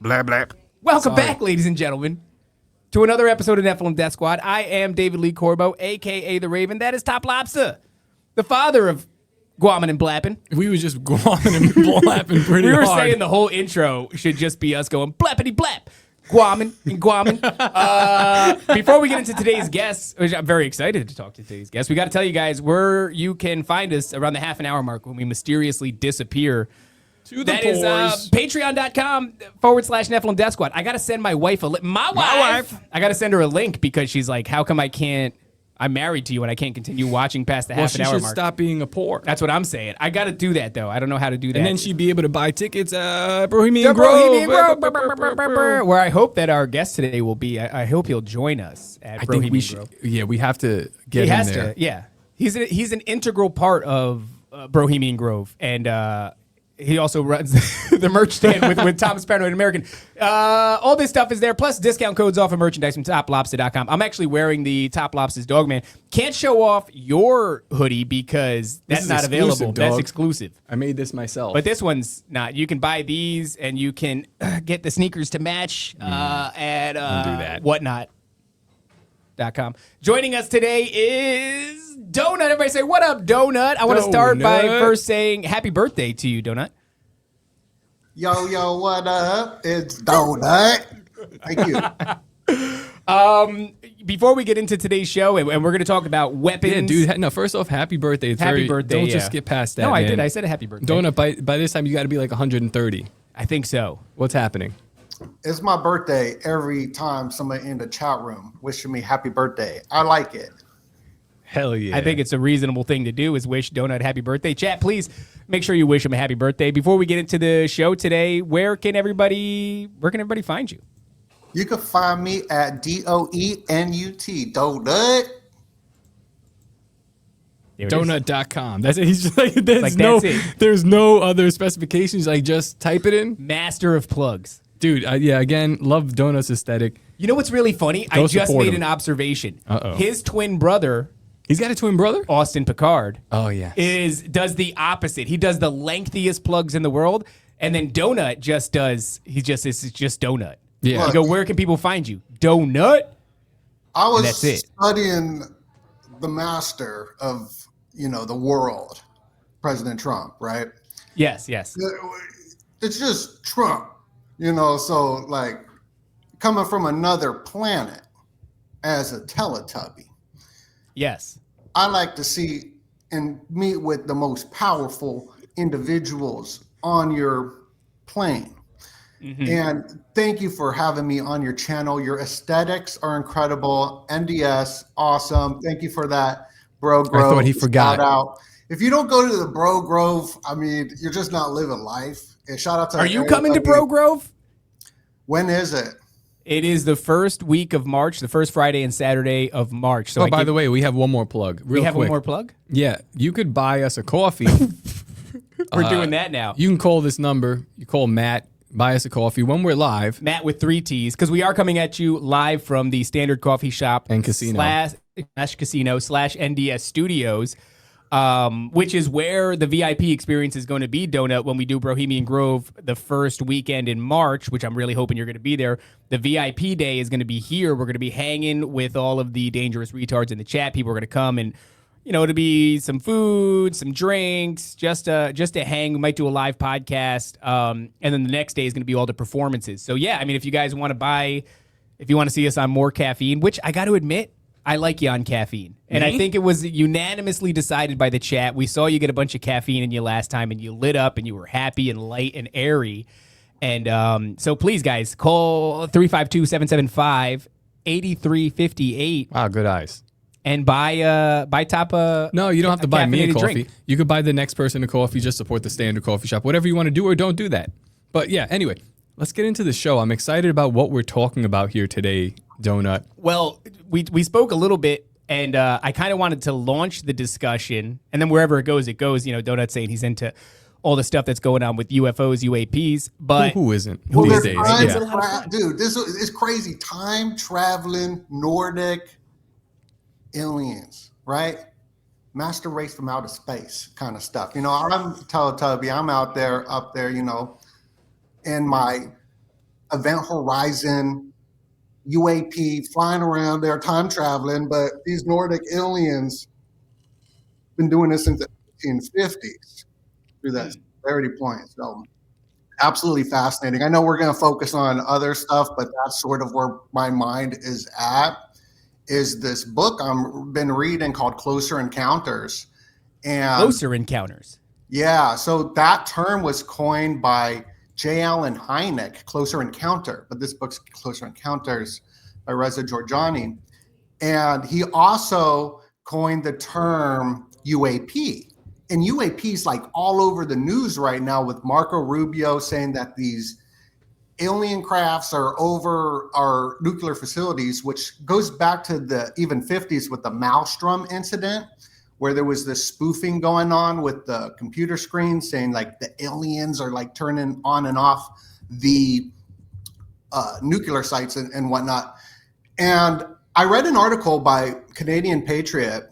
Blah, blah. Welcome back, ladies and gentlemen, to another episode of Nephilim Death Squad. I am David Lee Corbo, a.k.a. The Raven. That is TopLobsta, the father of Guamin and Blappin'. We was just guamming and blapping pretty hard. We were saying the whole intro should just be us going blappity blap, Guamin and Guamin. Before we get into today's guests, which I'm very excited to talk to today's guests, we got to tell you guys where you can find us around the half an hour mark when we mysteriously disappear. That is patreon.com/Nephilim Death Squad. I got to send my wife a link. My wife. I got to send her a link because she's like, how come I'm married to you and I can't continue watching past the half an hour mark? She should stop being a pork. That's what I'm saying. I got to do that, though. I don't know how to do that. And then she'd be able to buy tickets at Bohemian Grove. Where I hope that our guest today will be. I hope he'll join us at Bohemian Grove. Yeah, we have to get him there. Yeah. He's an integral part of Bohemian Grove. And he also runs the merch stand with Thomas Paranoid American. All this stuff is there, plus discount codes off of merchandise from TopLobsta.com. I'm actually wearing the TopLobsta's Dogman. Can't show off your hoodie because that's not available. Dog. That's exclusive. I made this myself. But this one's not. You can buy these, and you can get the sneakers to match at whatnot.com. Joining us today is Donut. Everybody say, what up, Donut? I want to start by first saying happy birthday to you, Donut. Yo, what up? It's Donut. Thank you. Before we get into today's show, and we're going to talk about weapons. Yeah, dude. No, first off, happy birthday. It's happy birthday. Don't just skip past that. No, man. I did. I said a happy birthday. Donut, by this time, you got to be like 130. I think so. What's happening? It's my birthday every time somebody in the chat room wishing me happy birthday. I like it. Hell yeah. I think it's a reasonable thing to do is wish Donut happy birthday. Chat, please make sure you wish him a happy birthday. Before we get into the show today, where can everybody find you? You can find me at DOENUT, Donut. Donut.com. That's it. He's just like, there's no other specifications. Like, just type it in. Master of plugs. Dude, yeah, again, love Donut's aesthetic. You know what's really funny? I just made an observation. His twin brother. He's got a twin brother? Austin Picard. Oh, yeah. Does the opposite. He does the lengthiest plugs in the world, and then Donut it's just Donut. Yeah. I go, where can people find you? Donut? I was studying the master of, the world, President Trump, right? Yes. It's just Trump, so like coming from another planet as a Teletubby. Yes. I like to see and meet with the most powerful individuals on your plane. Mm-hmm. And thank you for having me on your channel. Your aesthetics are incredible. NDS, awesome. Thank you for that, Bro Grove. I thought he forgot. Shout out. If you don't go to the Bro Grove, you're just not living life. And shout out to Are you coming to Bro Grove? When is it? It is the first week of March, the first Friday and Saturday of March. So by the way, we have one more plug. We have one more plug? Yeah. You could buy us a coffee. We're doing that now. You can call this number. You call Matt. Buy us a coffee when we're live. Matt with 3 T's, because we are coming at you live from the Standard Coffee Shop and Casino /NDS Studios, which is where the VIP experience is going to be, Donut, when we do Bohemian Grove the first weekend in March, which I'm really hoping you're going to be there. The VIP day is going to be here. We're going to be hanging with all of the dangerous retards in the chat. People are going to come and it'll be some food, some drinks, just to hang. We might do a live podcast. And then the next day is going to be all the performances. So, yeah, if you guys want to if you want to see us on more caffeine, which I got to admit, I like you on caffeine. And I think it was unanimously decided by the chat. We saw you get a bunch of caffeine in you last time, and you lit up, and you were happy and light and airy. And so please, guys, call 352-775-8358. Wow, good eyes. And buy top. No, you don't have to buy me a coffee. Drink. You could buy the next person a coffee. Just support the Standard Coffee Shop. Whatever you want to do, or don't do that. But yeah, anyway, let's get into the show. I'm excited about what we're talking about here today, Donut. Well, we spoke a little bit, and I kind of wanted to launch the discussion, and then wherever it goes, it goes. Donut's saying he's into all the stuff that's going on with UFOs, UAPs, but who isn't these days? Dude, this is crazy. Time traveling Nordic aliens, right? Master race from outer space kind of stuff. I'm Teletubby. I'm up there, in my Event Horizon UAP flying around there, time traveling, but these Nordic aliens been doing this since the 1850s through that singularity point. So absolutely fascinating. I know we're going to focus on other stuff, but that's sort of where my mind is at, is this book I've been reading called Closer Encounters. And Closer Encounters. Yeah, so that term was coined by J. Allen Hynek, Closer Encounter, but this book's Closer Encounters by Reza Georgiani. And he also coined the term UAP. And UAP's like all over the news right now, with Marco Rubio saying that these alien crafts are over our nuclear facilities, which goes back to the even 50s with the Maelstrom incident, where there was this spoofing going on with the computer screen saying like the aliens are like turning on and off the nuclear sites and whatnot. And I read an article by Canadian patriot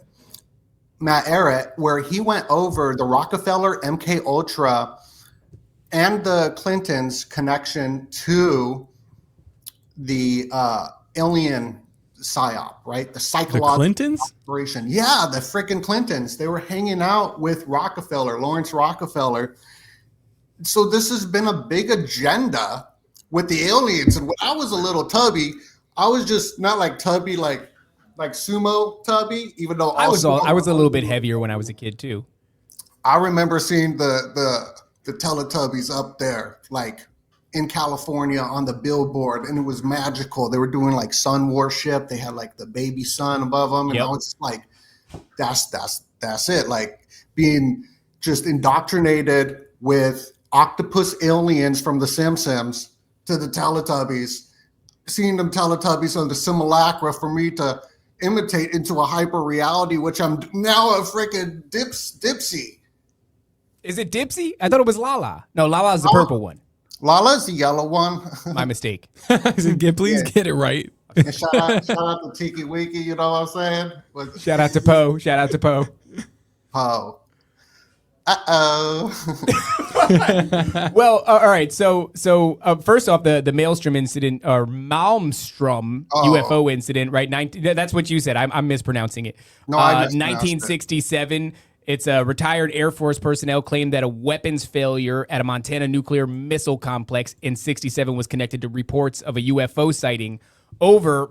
Matt Ehret, where he went over the Rockefeller, MK Ultra, and the Clintons' connection to the alien psyop, right? The psychological the Clintons? operation. Yeah, the freaking Clintons. They were hanging out with Rockefeller, Lawrence Rockefeller. So this has been a big agenda with the aliens. And when I was a little tubby, I was just not like tubby, like sumo tubby, even though I was a little bit heavier when I was a kid too. I remember seeing the Teletubbies up there, like in California on the billboard, and it was magical. They were doing like sun worship. They had like the baby sun above them, and I was like, that's it. Like being just indoctrinated with octopus aliens from the Simpsons to the Teletubbies, seeing them Teletubbies on the simulacra for me to imitate into a hyper reality, which I'm now a freaking Dipsy. Is it Dipsy? I thought it was Lala. No, Lala's the purple one. Lala's the yellow one. My mistake. Please get it right. And shout out to Tiki Wiki, you know what I'm saying? Shout out to Poe. Shout out to Poe. Poe. Well, all right. So first off, the Maelstrom incident, or Malmstrom UFO incident, right? That's what you said. I'm mispronouncing it. No, I 1967. It's a retired Air Force personnel claimed that a weapons failure at a Montana nuclear missile complex in 67 was connected to reports of a UFO sighting over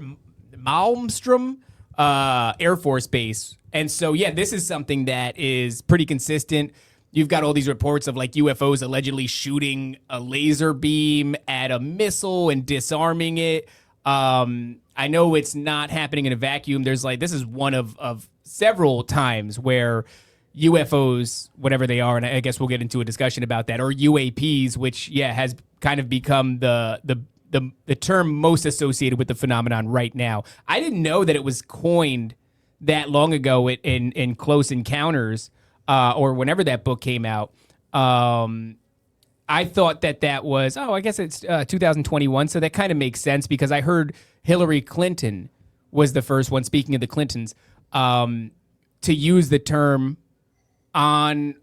Malmstrom Air Force Base. And so, yeah, this is something that is pretty consistent. You've got all these reports of like UFOs allegedly shooting a laser beam at a missile and disarming it. I know it's not happening in a vacuum. There's like, this is one of several times where UFOs, whatever they are, and I guess we'll get into a discussion about that, or UAPs, which, yeah, has kind of become the term most associated with the phenomenon right now. I didn't know that it was coined that long ago in Close Encounters, or whenever that book came out. I thought that was, I guess it's 2021, so that kind of makes sense, because I heard Hillary Clinton was the first one, speaking of the Clintons, to use the term on,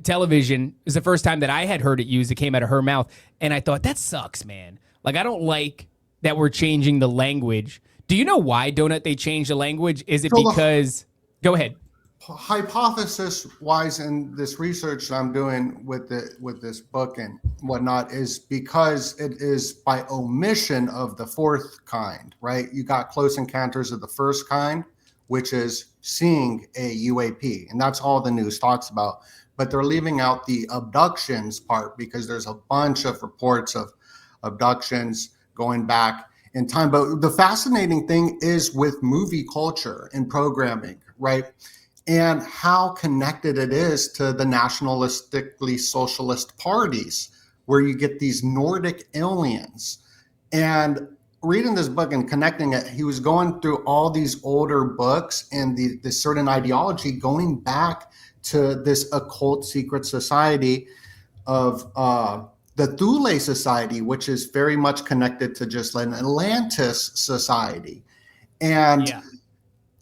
television. Is the first time that I had heard it used. It came out of her mouth, and I thought, that sucks, man. Like, I don't like that we're changing the language. Do you know why, Donut, they changed the language? Is it because... Go ahead. Hypothesis-wise, in this research that I'm doing with this book and whatnot, is because it is by omission of the fourth kind, right? You got Close Encounters of the first kind, which is seeing a UAP, and that's all the news talks about. But they're leaving out the abductions part, because there's a bunch of reports of abductions going back in time. But the fascinating thing is with movie culture and programming, right? And how connected it is to the nationalistically socialist parties, where you get these Nordic aliens. And reading this book and connecting it, he was going through all these older books and this certain ideology going back to this occult secret society of the Thule Society, which is very much connected to just an Atlantis society. And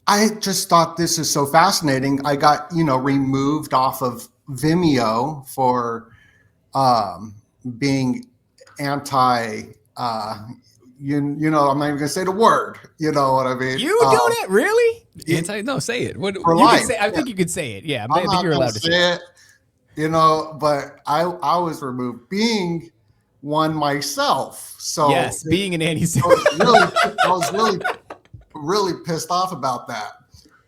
I just thought this is so fascinating. I got, removed off of Vimeo for being you know, I'm not even gonna say the word. You know what I mean? You do that really? No, say it. What For you life. can say, I think you could say it. Yeah, I'm I think not you're gonna allowed to say it. You know, but I was removed being one myself. So yes, being an anti-Semite. I was really pissed off about that.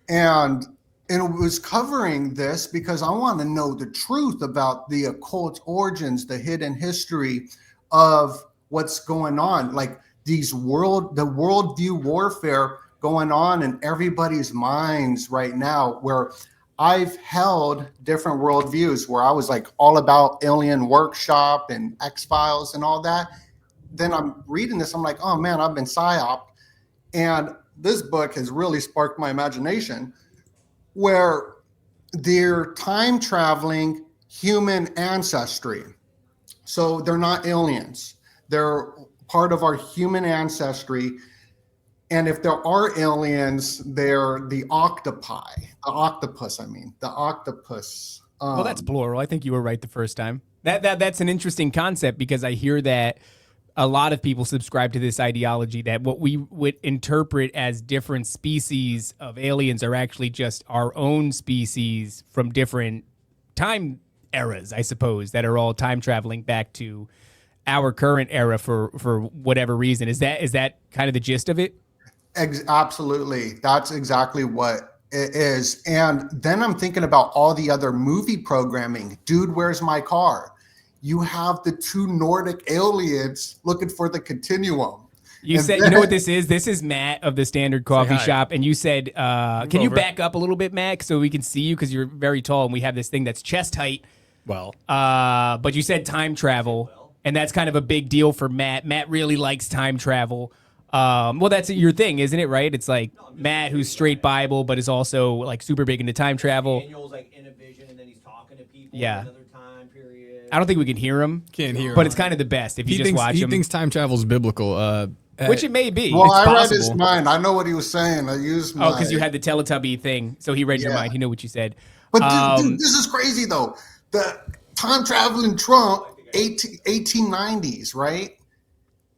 And it was covering this because I want to know the truth about the occult origins, the hidden history of what's going on, like the worldview warfare going on in everybody's minds right now, where I've held different worldviews where I was like all about Alien Workshop and X-Files and all that. Then I'm reading this, I'm like, oh man, I've been psyop. And this book has really sparked my imagination, where they're time traveling human ancestry. So they're not aliens. They're part of our human ancestry. And if there are aliens, they're the octopi, the octopus. Well, that's plural. I think you were right the first time. That's an interesting concept, because I hear that a lot of people subscribe to this ideology that what we would interpret as different species of aliens are actually just our own species from different time eras, I suppose, that are all time traveling back to our current era for whatever reason. Is that kind of the gist of it? Absolutely. That's exactly what it is. And then I'm thinking about all the other movie programming. Dude, Where's My Car? You have the two Nordic aliens looking for the continuum. You said, you know what this is? This is Matt of the Standard Coffee Shop. And you said, can you back up a little bit, Matt, so we can see you? Because you're very tall and we have this thing that's chest height. Well. But you said time travel. And that's kind of a big deal for Matt. Matt really likes time travel. Well, that's your thing, isn't it, right? It's like Matt, who's straight Bible, but is also like super big into time travel. Daniel's like in a vision and then he's talking to people Yeah. in another time period. I don't think we can hear him. Can't hear But him. it's kind of the best if you just thinks, watch him. He thinks time travel's biblical. Which it may be. Well, It's I possible. read his mind. I know what he was saying. I used my... Oh, because you had the Teletubby thing. So he read your mind. He knew what you said. But dude, this is crazy, though. The time traveling Trump, 1890s, right?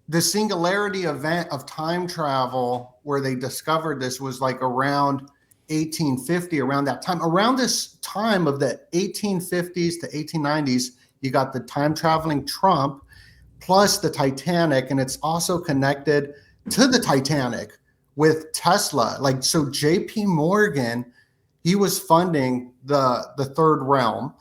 The singularity event of time travel where they discovered this was like around 1850, around that time. Around this time of the 1850s to 1890s, you got the time traveling Trump plus the Titanic, and it's also connected to the Titanic with Tesla. Like, so JP Morgan, he was funding the third realm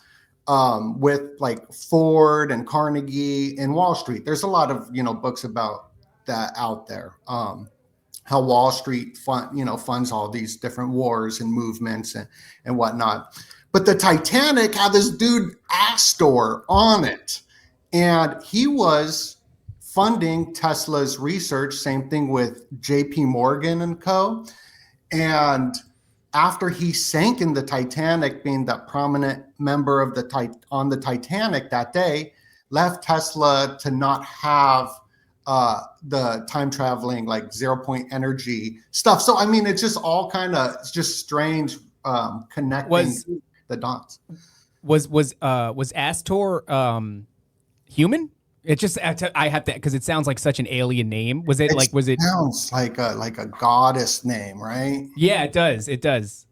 with like Ford and Carnegie and Wall Street. There's a lot of, books about that out there. How Wall Street funds all these different wars and movements and whatnot. But the Titanic had this dude Astor on it, and he was funding Tesla's research. Same thing with JP Morgan and co. And after he sank in the Titanic, being that prominent member of on the Titanic that day, left Tesla to not have the time traveling, like 0 point energy stuff. So, I mean, it's just all kind of just strange connecting the dots. Was Astor human? It just, I have to, because it sounds like such an alien name. Was it sounds like a goddess name, right? Yeah, it does. It does.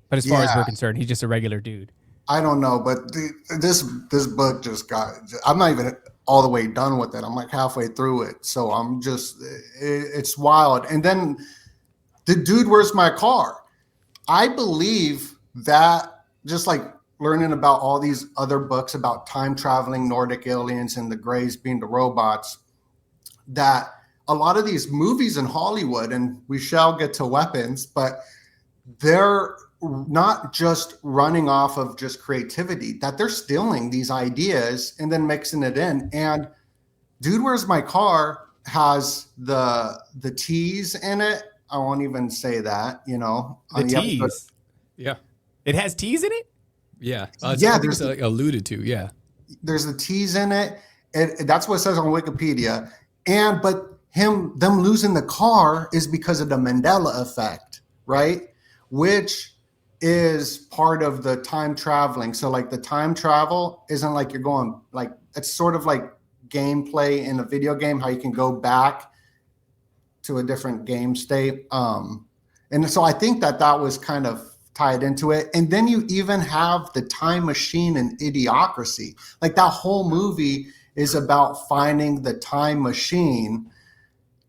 But as far as we're concerned, he's just a regular dude. I don't know, but this book just got, I'm not even all the way done with it. I'm like halfway through it. So I'm just, it's wild. And then the Dude, Where's My Car? I believe that, just like learning about all these other books about time traveling Nordic aliens and the Greys being the robots, that a lot of these movies in Hollywood, and we shall get to weapons, but they're not just running off of just creativity, that they're stealing these ideas and then mixing it in. And Dude, Where's My Car has the T's in it. I won't even say that, The T's. Yeah. It has T's in it? Yeah. I think it's like alluded to. Yeah. There's the T's in it. That's what it says on Wikipedia. But them losing the car is because of the Mandela effect, right? Which is part of the time traveling. So like the time travel isn't like you're going, like, it's sort of like gameplay in a video game, how you can go back to a different game state. And so I think that was kind of tied into it. And then you even have the time machine and Idiocracy. Like that whole movie is about finding the time machine.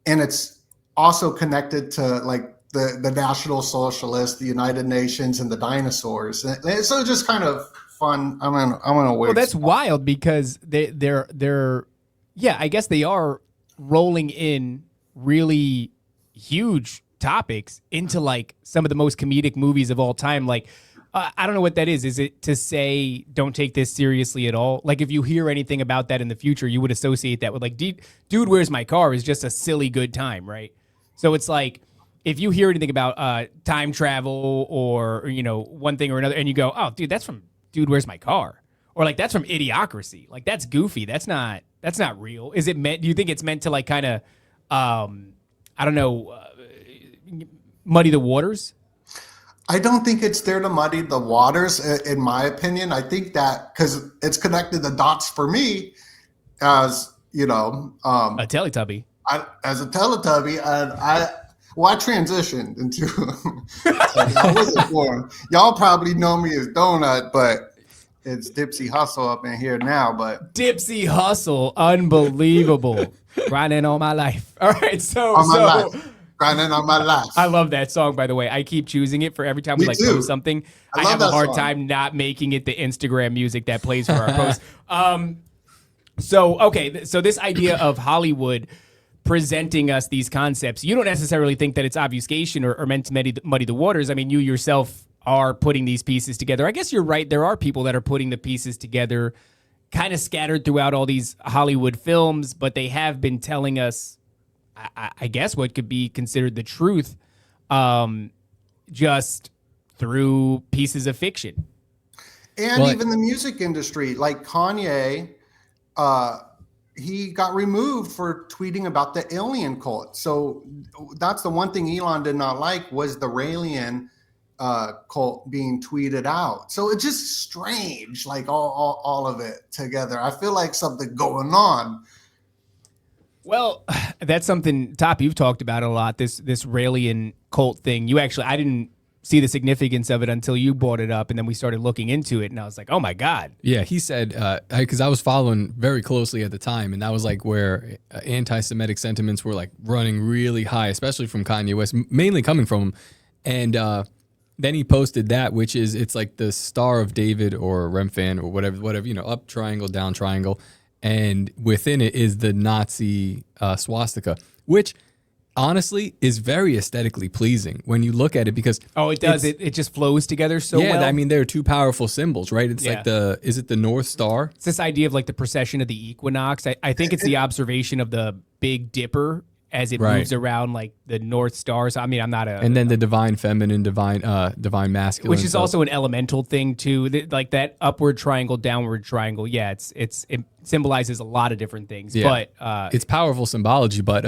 And it's also connected to like the National Socialists, the United Nations, and the dinosaurs. And so just kind of fun. I'm gonna wait. Well, that's wild because they're yeah, I guess they are rolling in really huge topics into like some of the most comedic movies of all time. Like, I don't know what that is. Is it to say don't take this seriously at all? Like, if you hear anything about that in the future, you would associate that with like, Dude, Where's My Car is just a silly good time, right? So it's like, if you hear anything about time travel or, you know, one thing or another, and you go, oh, dude, that's from Dude, Where's My Car? Or like, that's from Idiocracy. Like, that's goofy. That's not real. Is it meant, do you think it's meant to like kind of, I don't know, muddy the waters? I don't think it's there to muddy the waters, in my opinion. I think that because it's connected the dots for me as, you know, A Teletubby. As a Teletubby, and I transitioned into, I wasn't born. Y'all probably know me as Donut, but it's Dipsy Hustle up in here now. But Dipsy Hustle, unbelievable. Grinding all my life. All right, grinding on my life. I love that song, by the way. I keep choosing it for every time we like post something. I have a hard time not making it the Instagram music that plays for our posts. So this idea of Hollywood presenting us these concepts, you don't necessarily think that it's obfuscation or meant to muddy the waters. I mean, you yourself are putting these pieces together. I guess you're right. There are people that are putting the pieces together kind of scattered throughout all these Hollywood films, but they have been telling us, I guess, what could be considered the truth, just through pieces of fiction. And even the music industry, like Kanye, he got removed for tweeting about the alien cult. So that's the one thing Elon did not like, was the Raelian cult being tweeted out. So it's just strange, like all of it together. I feel like something going on. Well, that's something, Top, you've talked about a lot, this Raelian cult thing. I didn't see the significance of it until you brought it up, and then we started looking into it, and I was like, oh my God. Yeah, he said, because I was following very closely at the time, and that was like where anti-Semitic sentiments were like running really high, especially from Kanye West, mainly coming from him. And then he posted that, which is, it's like the Star of David or Remphan or whatever, you know, up triangle, down triangle. And within it is the Nazi swastika, which honestly is very aesthetically pleasing when you look at it, because it does. It just flows together so well. Yeah, I mean, they're two powerful symbols, right? It's like is it the North Star? It's this idea of like the precession of the equinox. I think it's the observation of the Big Dipper as it moves around like the North Stars. I mean, I'm not and then the divine feminine, divine masculine, which is also an elemental thing too. Like that upward triangle, downward triangle. Yeah, it symbolizes a lot of different things. Yeah. But it's powerful symbology. But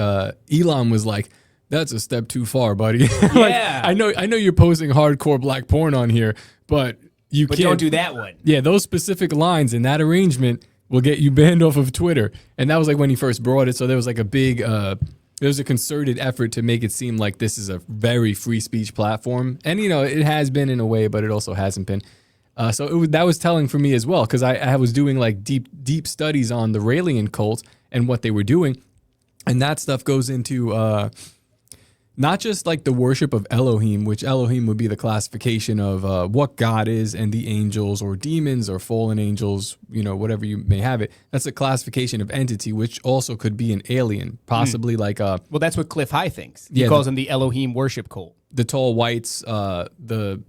Elon was like, "That's a step too far, buddy." Yeah, I know you're posting hardcore black porn on here, but don't do that one. Yeah, those specific lines in that arrangement will get you banned off of Twitter. And that was like when he first brought it. So there was like a big. There's a concerted effort to make it seem like this is a very free speech platform. And, you know, it has been in a way, but it also hasn't been. So that was telling for me as well, because I was doing like deep studies on the Raelian cult and what they were doing. And that stuff goes into not just like the worship of Elohim, which Elohim would be the classification of what God is, and the angels or demons or fallen angels, you know, whatever you may have it. That's a classification of entity, which also could be an alien, possibly like a... Well, that's what Cliff High thinks. He calls them the Elohim worship cult. The tall whites, what do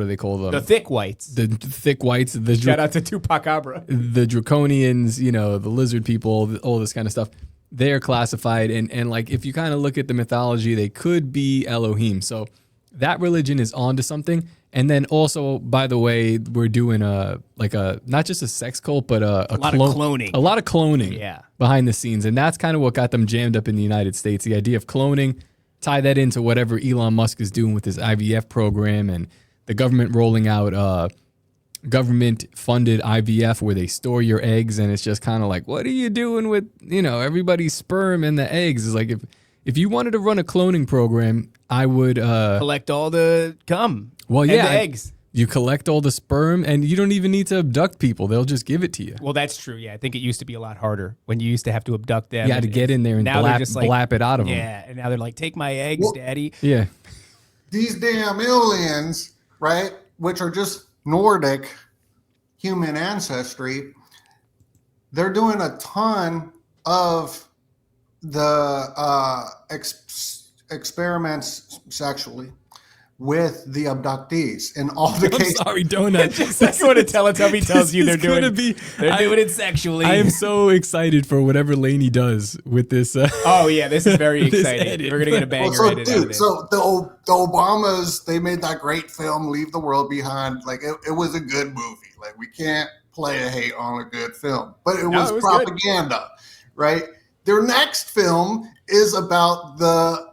they call them? The thick whites. The thick whites. Shout out to Tupac Abra. The draconians, you know, the lizard people, all this kind of stuff. They're classified, and like if you kind of look at the mythology, they could be Elohim. So that religion is onto something. And then also, by the way, we're doing not just a sex cult, but a lot of cloning. A lot of cloning behind the scenes. And that's kind of what got them jammed up in the United States. The idea of cloning, tie that into whatever Elon Musk is doing with his IVF program, and the government rolling out government-funded IVF where they store your eggs, and it's just kind of like, what are you doing with, everybody's sperm and the eggs? It's like if you wanted to run a cloning program, I would collect all the cum. Well, and yeah, the eggs. You collect all the sperm, and you don't even need to abduct people. They'll just give it to you. Well, that's true. Yeah, I think it used to be a lot harder when you used to have to abduct them. You had to get in there and blap it out of them. Yeah, and now they're like, take my eggs, daddy. Yeah. These damn aliens, right, which are just Nordic human ancestry, they're doing a ton of the experiments sexually with the abductees in all the cases. Sorry, Donut. That's what a Teletubby tells you they're doing. They're doing it sexually. I am so excited for whatever Lainey does with this. Oh yeah, this is very exciting. We're gonna get a banger edit out of it. So the Obamas, they made that great film, Leave the World Behind. Like it was a good movie. Like we can't play a hate on a good film, but it was propaganda, right? Their next film is about the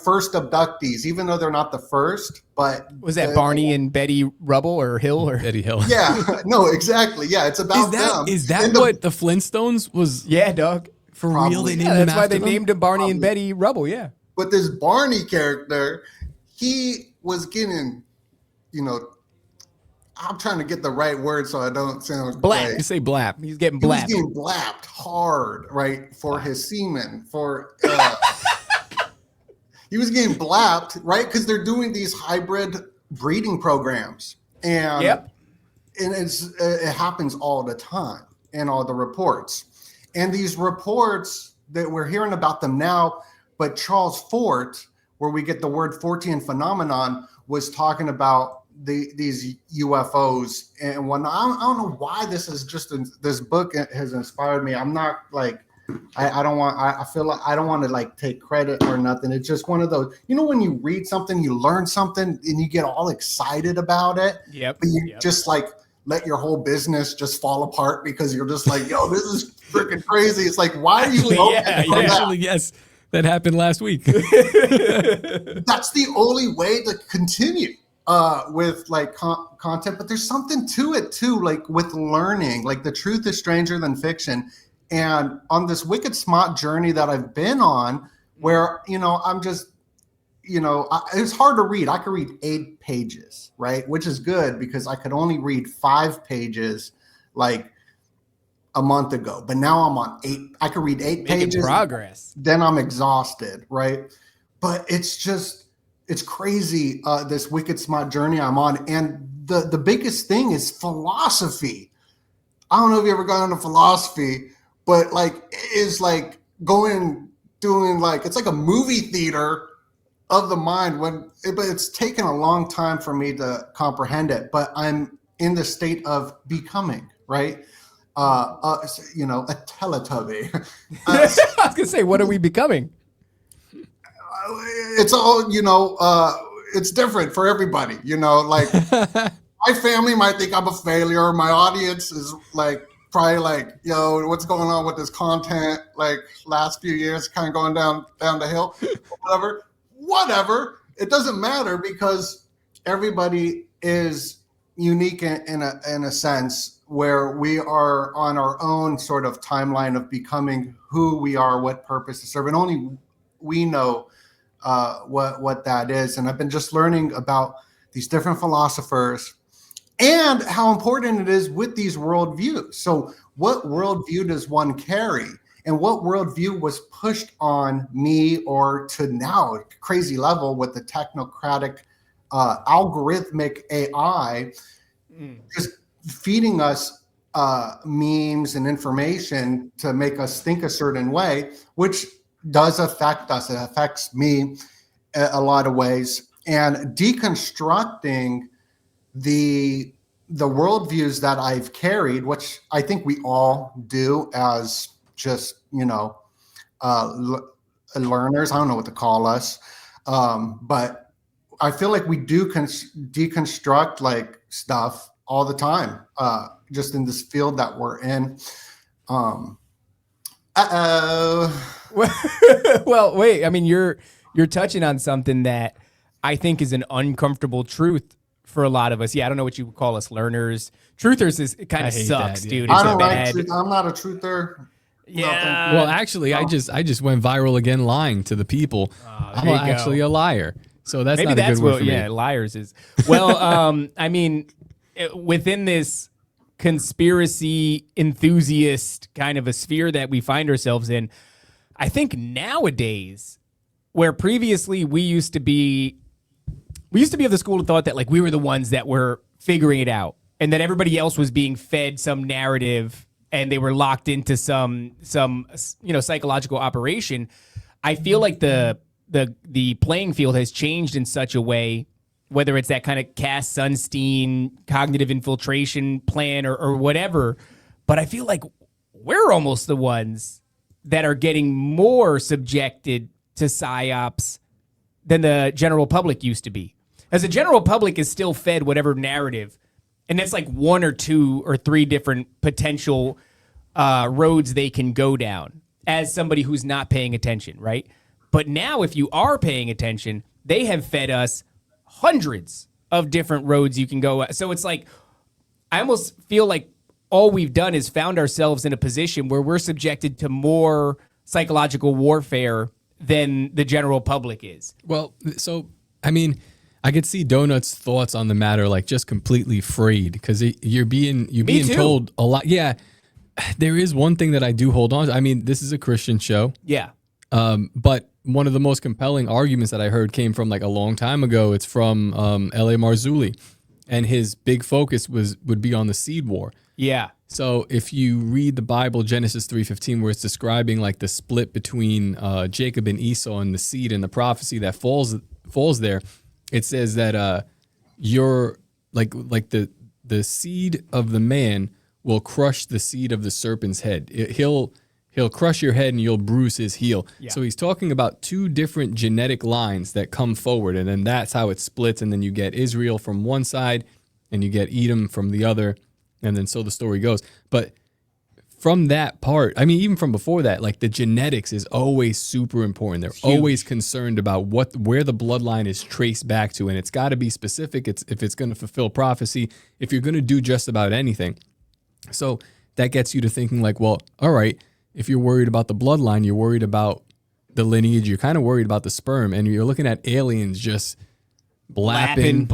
first abductees, even though they're not the first. But was that Barney and Betty Rubble or Hill or Betty Hill? Yeah, no, exactly. Yeah, it's about them. Is that what the Flintstones was? Yeah, dog. For real, they named that's them why they named him Barney and Betty Rubble. Yeah. But this Barney character, he was getting, I'm trying to get the right word so I don't sound blap. You say blap. He's getting blapped. He was getting blapped hard, right, for his semen. He was getting blapped, right, because they're doing these hybrid breeding programs, and it happens all the time in all the reports, and these reports that we're hearing about them now. But Charles Fort, where we get the word Fortean phenomenon, was talking about these UFOs. And when I don't know why this is just this book has inspired me. I'm not like I feel like I don't want to take credit or nothing. It's just one of those, when you read something, you learn something and you get all excited about it. Yep. But you just let your whole business just fall apart because you're just like, yo, this is freaking crazy. It's like, why are you actually, yes. That happened last week. That's the only way to continue with content, but there's something to it too, with learning. The truth is stranger than fiction. And on this wicked smart journey that I've been on, where I'm just, it's hard to read. I could read 8 pages, right, which is good because I could only read 5 pages a month ago, but now I'm on 8. I could read 8 pages. Progress. Then I'm exhausted, right? But it's crazy, this wicked smart journey I'm on. And the biggest thing is philosophy. I don't know if you ever got into philosophy, but it's like it's like a movie theater of the mind but it's taken a long time for me to comprehend it, but I'm in the state of becoming, right? A Teletubby. I was gonna say, what are we becoming? It's all, it's different for everybody, my family might think I'm a failure. My audience is probably yo, what's going on with this content? Last few years, kind of going down the hill, whatever. It doesn't matter because everybody is unique in a sense, where we are on our own sort of timeline of becoming who we are, what purpose to serve, and only we know what that is. And I've been just learning about these different philosophers and how important it is with these worldviews. So what worldview does one carry? And what worldview was pushed on me or to now crazy level with the technocratic algorithmic AI just feeding us memes and information to make us think a certain way, which does affect us. It affects me a lot of ways. And deconstructing the worldviews that I've carried, which I think we all do as just, learners. I don't know what to call us. But I feel like we do deconstruct stuff all the time, just in this field that we're in. Well, wait. I mean, you're touching on something that I think is an uncomfortable truth for a lot of us. Yeah, I don't know what you would call us, learners. Truthers is it kind I of hate sucks, that, yeah. dude. I It's don't like bad. truth. I'm not a truther. Yeah. Well, actually, I just went viral again lying to the people. I'm there you actually go. a liar. So that's Maybe not a that's good word what, for me. yeah, liars is. Well, I mean, within this conspiracy enthusiast kind of a sphere that we find ourselves in, I think nowadays, where previously we used to be of the school of thought that like we were the ones that were figuring it out, and that everybody else was being fed some narrative, and they were locked into some psychological operation. I feel like the playing field has changed in such a way, whether it's that kind of Cass Sunstein cognitive infiltration plan or whatever, but I feel like we're almost the ones that are getting more subjected to psyops than the general public used to be. As the general public is still fed whatever narrative, and that's like 1 or 2 or 3 different potential roads they can go down as somebody who's not paying attention, right? But now if you are paying attention, they have fed us hundreds of different roads you can go. So it's like, I almost feel like all we've done is found ourselves in a position where we're subjected to more psychological warfare than the general public is. Well, so, I mean, I could see Donut's thoughts on the matter like just completely frayed because you're being too. told a lot. Yeah, there is one thing that I do hold on to. I mean, this is a Christian show. Yeah. But one of the most compelling arguments that I heard came from like a long time ago. It's from L.A. Marzulli, and his big focus would be on the seed war. Yeah. So if you read the Bible, Genesis 3:15, where it's describing like the split between Jacob and Esau and the seed and the prophecy that falls there, it says that you're like the seed of the man will crush the seed of the serpent's head. He'll crush your head and you'll bruise his heel. Yeah. So he's talking about 2 different genetic lines that come forward, and then that's how it splits. And then you get Israel from one side and you get Edom from the other. And then so the story goes. But from that part, I mean, even from before that, like the genetics is always super important. They're always concerned about where the bloodline is traced back to. And it's got to be specific. If it's going to fulfill prophecy, if you're going to do just about anything. So that gets you to thinking like, well, all right, if you're worried about the bloodline, you're worried about the lineage, you're kind of worried about the sperm, and you're looking at aliens just blapping,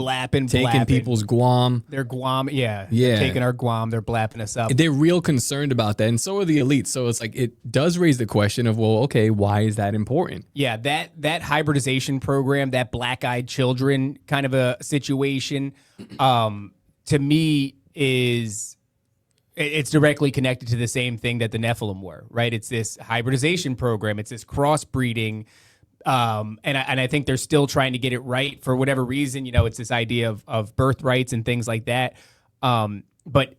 taking people's Guam. They're Guam, yeah. Yeah. They're taking our Guam, they're blapping us up. They're real concerned about that, and so are the elites. So it's like it does raise the question of, well, okay, why is that important? Yeah, that hybridization program, that black-eyed children kind of a situation, to me it's directly connected to the same thing that the Nephilim were, right? It's this hybridization program. It's this crossbreeding. And I think they're still trying to get it right for whatever reason. You know, it's this idea of birthrights and things like that. But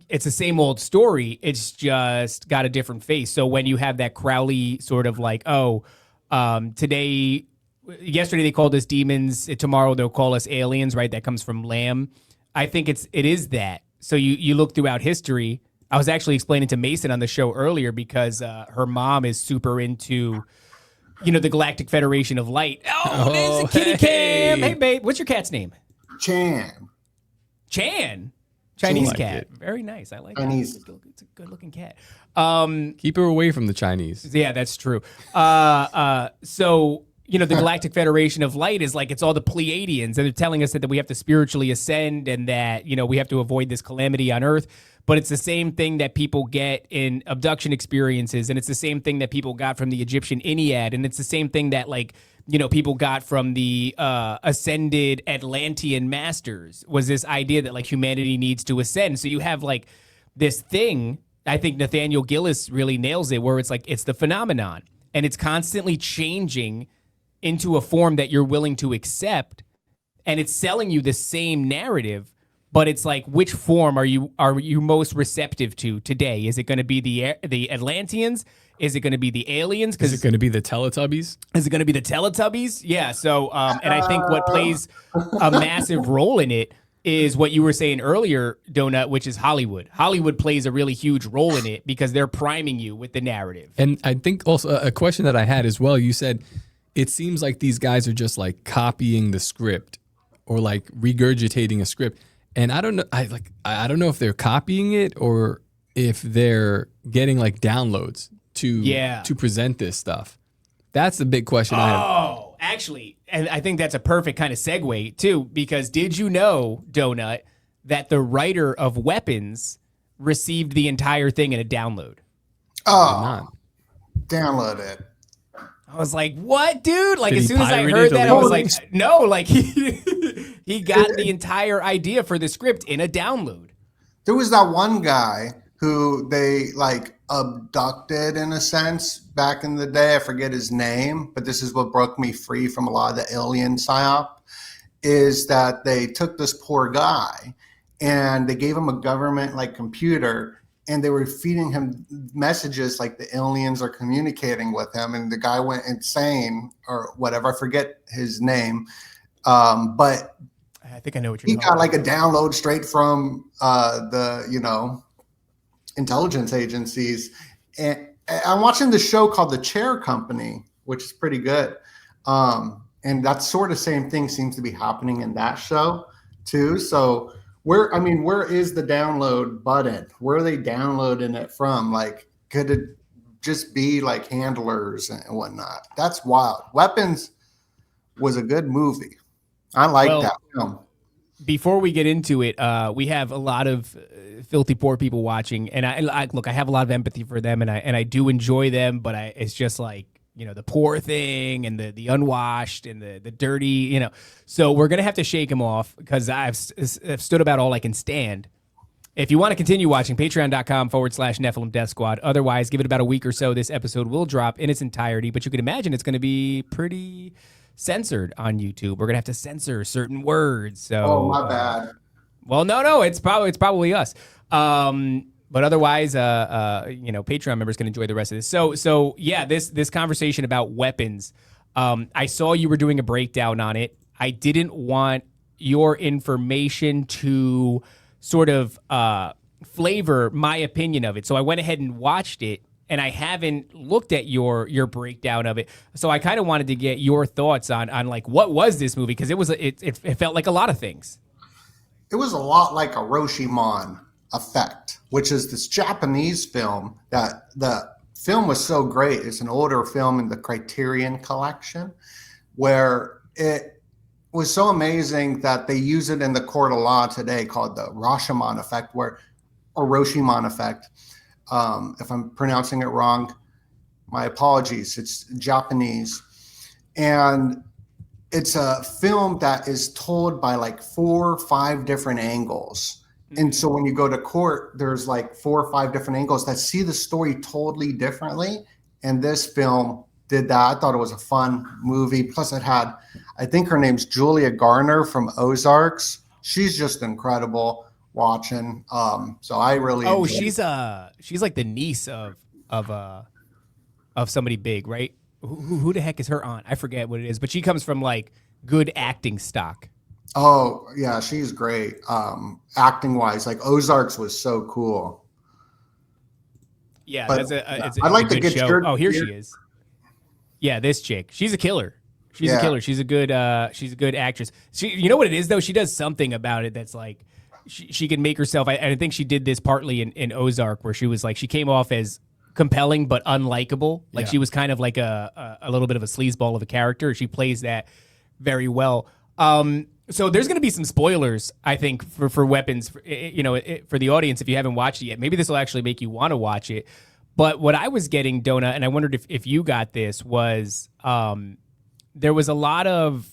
it's the same old story. It's just got a different face. So when you have that Crowley sort of like, yesterday they called us demons. Tomorrow they'll call us aliens, right? That comes from Lamb. I think it is that. So you look throughout history. I was actually explaining to Mason on the show earlier because her mom is super into, the Galactic Federation of Light. Oh, there's a kitty cam. Hey, babe, what's your cat's name? Chan. Chinese like cat. it. Very nice. I like Chinese. it. It's a good-looking cat. Keep her away from the Chinese. Yeah, that's true. So, the Galactic Federation of Light is like, it's all the Pleiadians, and they're telling us that we have to spiritually ascend and that, we have to avoid this calamity on Earth. But it's the same thing that people get in abduction experiences, and it's the same thing that people got from the Egyptian Ennead, and it's the same thing that, people got from the ascended Atlantean masters, was this idea that, humanity needs to ascend. So you have, this thing, I think Nathaniel Gillis really nails it, where it's it's the phenomenon, and it's constantly changing into a form that you're willing to accept, and it's selling you the same narrative, but it's which form are you most receptive to today? Is it going to be the Atlanteans? Is it going to be the aliens? Is it going to be the Teletubbies? Is it going to be the Teletubbies? Yeah. So, and I think what plays a massive role in it is what you were saying earlier, Donut, which is Hollywood. Hollywood plays a really huge role in it because they're priming you with the narrative. And I think also a question that I had as well, you said, it seems like these guys are just copying the script or like regurgitating a script. And I don't know, I don't know if they're copying it or if they're getting like downloads to present this stuff. That's the big question I have. Oh, actually, and I think that's a perfect kind of segue too, because did you know, Donut, that the writer of Weapons received the entire thing in a download? Oh, download it. I was like, what, dude? Like, Did as he soon as I pirate heard it or that, I was what? like, no, like he got the entire idea for the script in a download. There was that one guy who they like abducted in a sense back in the day. I forget his name, but this is what broke me free from a lot of the alien psyop, is that they took this poor guy and they gave him a government like computer, and they were feeding him messages like the aliens are communicating with him, and the guy went insane or whatever. I forget his name. But I think I know what you're he talking got like a about. download straight from the, intelligence agencies. And I'm watching the show called The Chair Company, which is pretty good. And that sort of same thing seems to be happening in that show too. So where is the download button? Where are they downloading it from? Like, could it just be like handlers and whatnot? That's wild. Weapons was a good movie. I like that film. Before we get into it, we have a lot of filthy poor people watching, and I look, I have a lot of empathy for them, and I do enjoy them, but it's just like, the poor thing and the unwashed and the dirty, So we're gonna have to shake them off because I've stood about all I can stand. If you want to continue watching, patreon.com/Nephilim Death Squad. Otherwise, give it about a week or so. This episode will drop in its entirety, but you can imagine it's going to be pretty censored on YouTube. We're gonna have to censor certain words. So, my bad. Well, no, it's probably us. But otherwise, Patreon members can enjoy the rest of this. So yeah, this conversation about weapons. I saw you were doing a breakdown on it. I didn't want your information to sort of flavor my opinion of it, so I went ahead and watched it. And I haven't looked at your breakdown of it, so I kind of wanted to get your thoughts on like what was this movie, because it felt like a lot of things. It was a lot like a Rashomon effect, which is this Japanese film that the film was so great. It's an older film in the Criterion collection, where it was so amazing that they use it in the court of law today, called the Rashomon effect, or Rashomon effect. If I'm pronouncing it wrong, my apologies. It's Japanese. And it's a film that is told by like 4 or 5 different angles. And so when you go to court, there's like 4 or 5 different angles that see the story totally differently. And this film did that. I thought it was a fun movie. Plus it had, I think her name's Julia Garner from Ozarks. She's just incredible watching. So I really she's like the niece of somebody big, right? Who the heck is her aunt? I forget what it is, but she comes from like good acting stock. Oh yeah, she's great. Acting wise, like Ozarks was so cool. Yeah, But, it's I'd like a to good get show. your- Oh, here she is. Yeah, this chick. She's a killer. She's a killer. She's a good actress. You know what it is though? She does something about it that's like she can make herself. I think she did this partly in Ozark, where she was like, she came off as compelling but unlikable. Like she was kind of like a little bit of a sleazeball of a character. She plays that very well. So there's going to be some spoilers, I think, for Weapons, for the audience if you haven't watched it yet. Maybe this will actually make you want to watch it. But what I was getting, Donut, and I wondered if you got this, was there was a lot of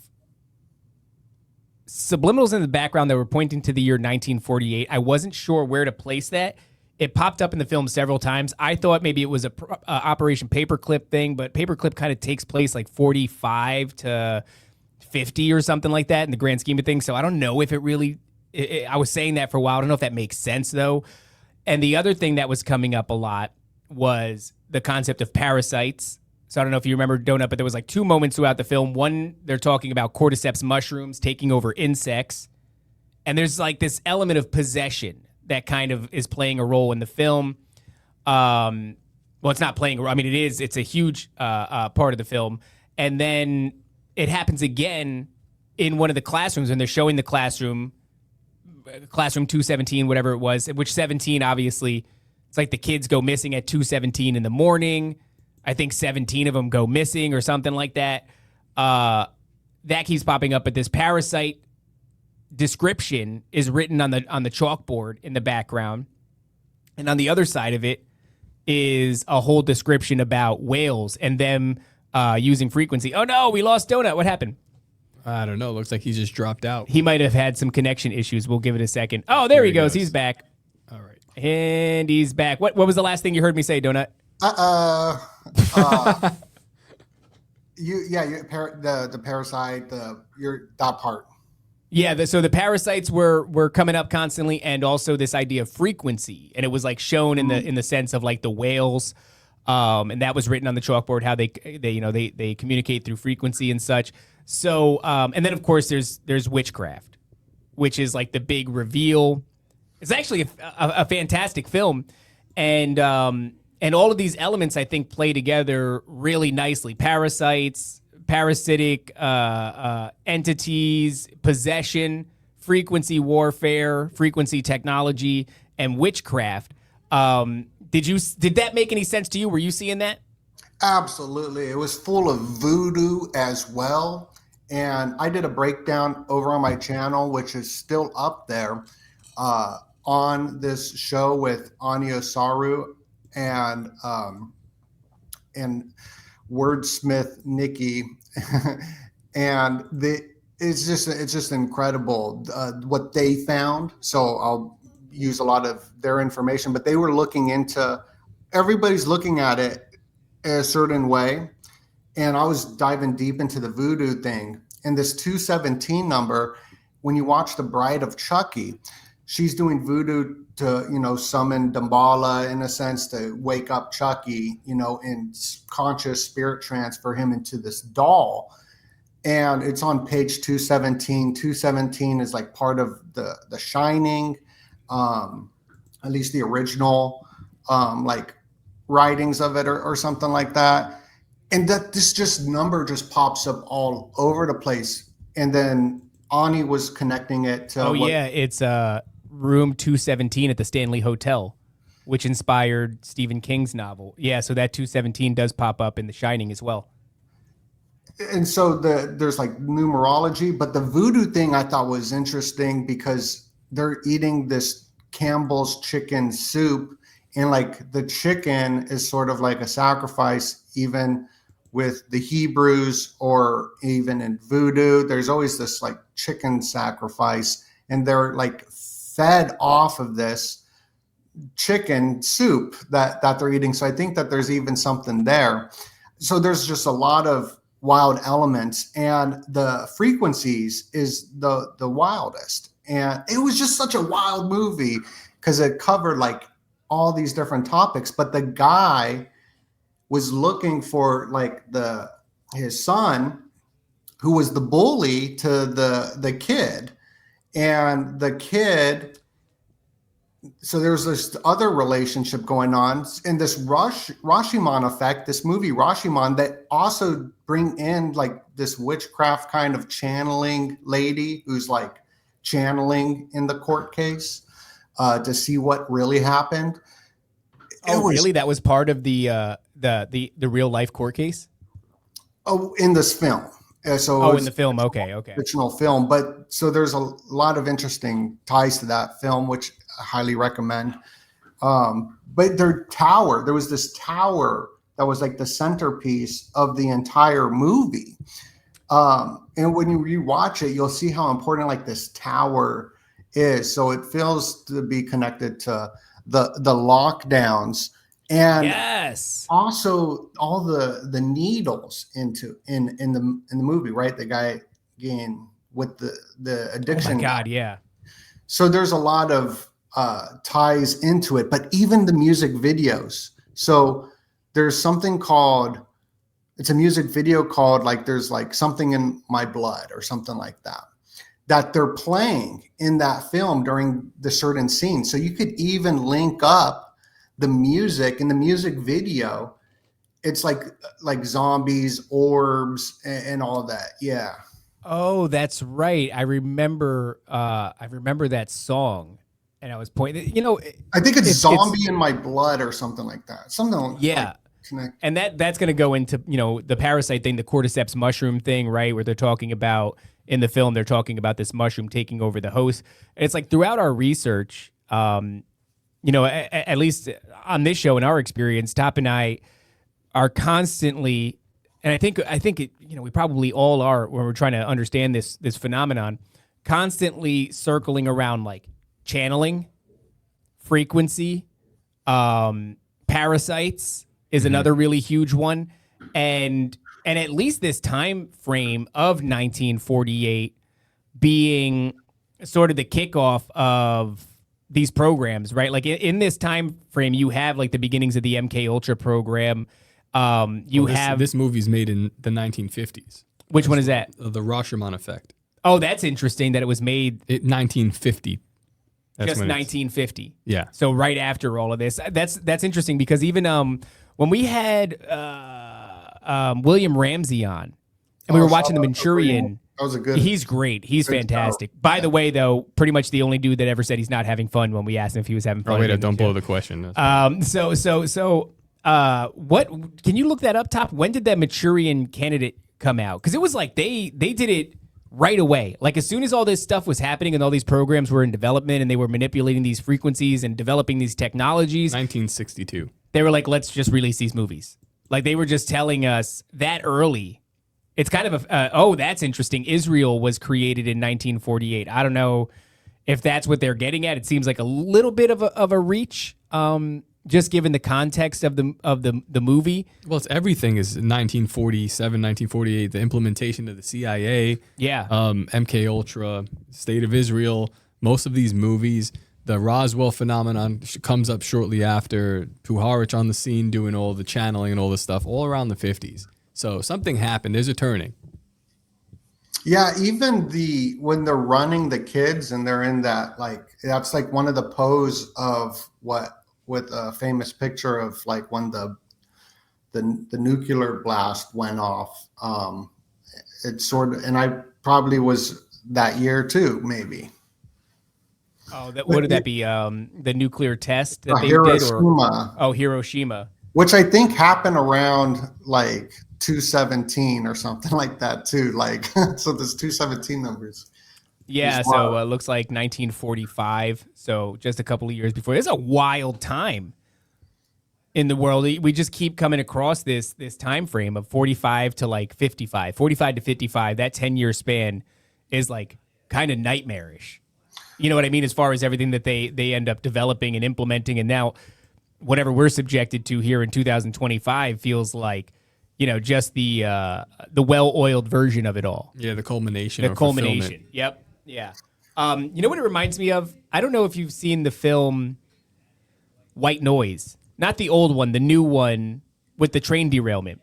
subliminals in the background that were pointing to the year 1948. I wasn't sure where to place that. It popped up in the film several times. I thought maybe it was a Operation Paperclip thing, but Paperclip kind of takes place like 45 to 50 or something like that in the grand scheme of things. So I don't know if it really, I was saying that for a while. I don't know if that makes sense though. And the other thing that was coming up a lot was the concept of parasites. So I don't know if you remember, Donut, but there was like 2 moments throughout the film. One, they're talking about cordyceps mushrooms taking over insects. And there's like this element of possession that kind of is playing a role in the film. Well, it's not playing a role. I mean, it is. It's a huge part of the film. And then it happens again in one of the classrooms, and they're showing the classroom 217, whatever it was, which 17, obviously, it's like the kids go missing at 2:17 in the morning. I think 17 of them go missing or something like that. That keeps popping up, but this parasite description is written on the chalkboard in the background. And on the other side of it is a whole description about whales and them using frequency. Oh no, we lost Donut. What happened? I don't know. Looks like he just dropped out. He might have had some connection issues. We'll give it a second. Oh, there he goes. He's back. All right. And he's back. What was the last thing you heard me say, Donut? The parasite, that part. Yeah, so the parasites were coming up constantly, and also this idea of frequency, and it was like shown in the sense of like the whales, and that was written on the chalkboard how they communicate through frequency and such. So and then of course there's witchcraft, which is like the big reveal. It's actually a fantastic film, and all of these elements I think play together really nicely. Parasites, parasitic entities, possession, frequency warfare, frequency technology, and witchcraft. Did that make any sense to you? Were you seeing that? Absolutely. It was full of voodoo as well. And I did a breakdown over on my channel, which is still up there, on this show with Anya Saru and Wordsmith Nikki. And it's just incredible what they found. So I'll use a lot of their information, but they were looking into, everybody's looking at it a certain way. And I was diving deep into the voodoo thing. And this 217 number, when you watch The Bride of Chucky, she's doing voodoo to, summon Damballa, in a sense, to wake up Chucky, in conscious spirit transfer him into this doll. And it's on page 217. 217 is like part of the Shining, at least the original, like writings of it or something like that. And that this number just pops up all over the place. And then Ani was connecting it to it's room 217 at the Stanley Hotel, which inspired Stephen King's novel. Yeah, so that 217 does pop up in The Shining as well. And so there's like numerology, but the voodoo thing I thought was interesting because they're eating this Campbell's chicken soup, and like the chicken is sort of like a sacrifice, even with the Hebrews or even in voodoo. There's always this like chicken sacrifice, and they're like fed off of this chicken soup that they're eating. So I think that there's even something there. So there's just a lot of wild elements, and the frequencies is the wildest. And it was just such a wild movie because it covered like all these different topics, but the guy was looking for like his son, who was the bully to the kid. And the kid, so there's this other relationship going on, and this Rashomon effect, this movie Rashomon, that also bring in like this witchcraft kind of channeling lady who's like channeling in the court case to see what really happened. Really? That was part of the real life court case? Oh, in this film. In the film. Okay. Fictional film. But so there's a lot of interesting ties to that film, which I highly recommend. But there was this tower that was like the centerpiece of the entire movie. And when you rewatch it, you'll see how important like this tower is. So it feels to be connected to the lockdowns, and yes, also all the needles in the movie, right? The guy again with the addiction. Oh my God, yeah. So there's a lot of ties into it, but even the music videos. So there's something called, it's a music video called like there's like Something in My Blood or something like that they're playing in that film during the certain scene. So you could even link up the music in the music video. It's like zombies, orbs, and all that. Yeah. Oh, that's right. I remember that song, and I was pointing. You know, I think it's Zombie in My Blood or something like that. Something. Yeah. Like, connect. And that's going to go into, you know, the parasite thing, the cordyceps mushroom thing, right? Where they're talking about, in the film, they're talking about this mushroom taking over the host. And it's like throughout our research, you know, at least on this show, in our experience, Top and I are constantly, and I think it, you know, we probably all are when we're trying to understand this phenomenon, constantly circling around like channeling, frequency, parasites is another really huge one, and at least this time frame of 1948 being sort of the kickoff of these programs, right? Like in this time frame, you have like the beginnings of the MK Ultra program. This movie's made in the 1950s. Which one is that? The Rashomon effect. Oh, that's interesting that it was made 1950. Just 1950. Yeah. So right after all of this, that's interesting because even when we had William Ramsey on, and we were watching The Manchurian. That was a good. He's great. He's fantastic. By the way, though, pretty much the only dude that ever said he's not having fun when we asked him if he was having fun. Oh wait, don't blow the question. What can you look that up, Top? When did that Manchurian Candidate come out? Because it was like they did it right away. Like as soon as all this stuff was happening and all these programs were in development and they were manipulating these frequencies and developing these technologies. 1962. They were like, let's just release these movies. Like they were just telling us that early. It's kind of oh, that's interesting. Israel was created in 1948. I don't know if that's what they're getting at. It seems like a little bit of a reach, just given the context of the movie. Well, it's everything is 1947, 1948. The implementation of the CIA, MK Ultra, State of Israel. Most of these movies, the Roswell phenomenon comes up shortly after. Puharich on the scene doing all the channeling and all this stuff, all around the 50s. So something happened. There's a turning. Yeah, even when they're running the kids and they're in that, like, that's like one of the pose of what, with a famous picture of like when the nuclear blast went off. It's sort of, and I probably was that year too, maybe. Oh, what would that be? The nuclear test that they Hiroshima. Did? Or Hiroshima. Which I think happened around like 217 or something like that too. Like, so there's 217 numbers. Yeah, so it looks like 1945. So just a couple of years before. It's a wild time in the world. We just keep coming across this time frame of 45 to like 55, 45 to 55. That 10-year span is like kind of nightmarish. You know what I mean? As far as everything that they end up developing and implementing, and now whatever we're subjected to here in 2025 feels like, you know, just the well-oiled version of it all. Yeah, the culmination. The culmination. Yep. Yeah. You know what it reminds me of? I don't know if you've seen the film White Noise. Not the old one, the new one with the train derailment.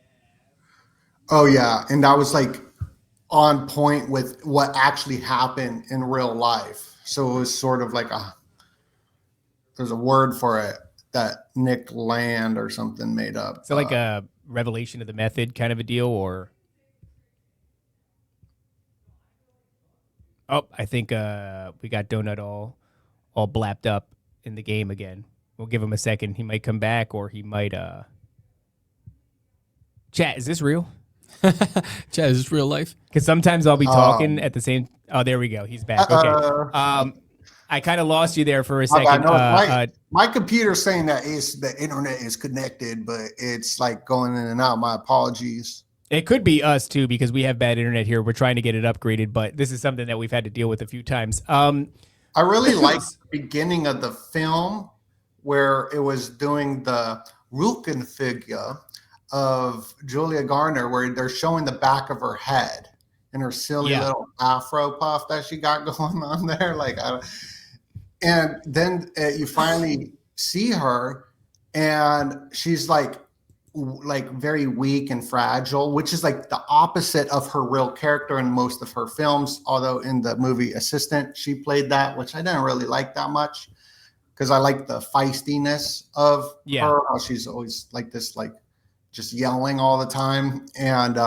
Oh, yeah. And that was like on point with what actually happened in real life. So it was sort of like there's a word for it that Nick Land or something made up. So like a revelation of the method kind of a deal, or? Oh, I think we got Donut all blapped up in the game again. We'll give him a second. He might come back, or he might. Chat, is this real? Chat, is this real life? Because sometimes I'll be talking at the same. Oh, there we go. He's back. Okay. I kind of lost you there for a second. My computer's saying that the internet is connected, but it's like going in and out. My apologies. It could be us too, because we have bad internet here. We're trying to get it upgraded, but this is something that we've had to deal with a few times. I really like the beginning of the film where it was doing the Rulkin figure of Julia Garner, where they're showing the back of her head and her silly little afro puff that she got going on there. And then you finally see her, and she's like very weak and fragile, which is like the opposite of her real character in most of her films. Although in the movie Assistant, she played that, which I didn't really like that much, because I like the feistiness of her. How she's always like this, like just yelling all the time. And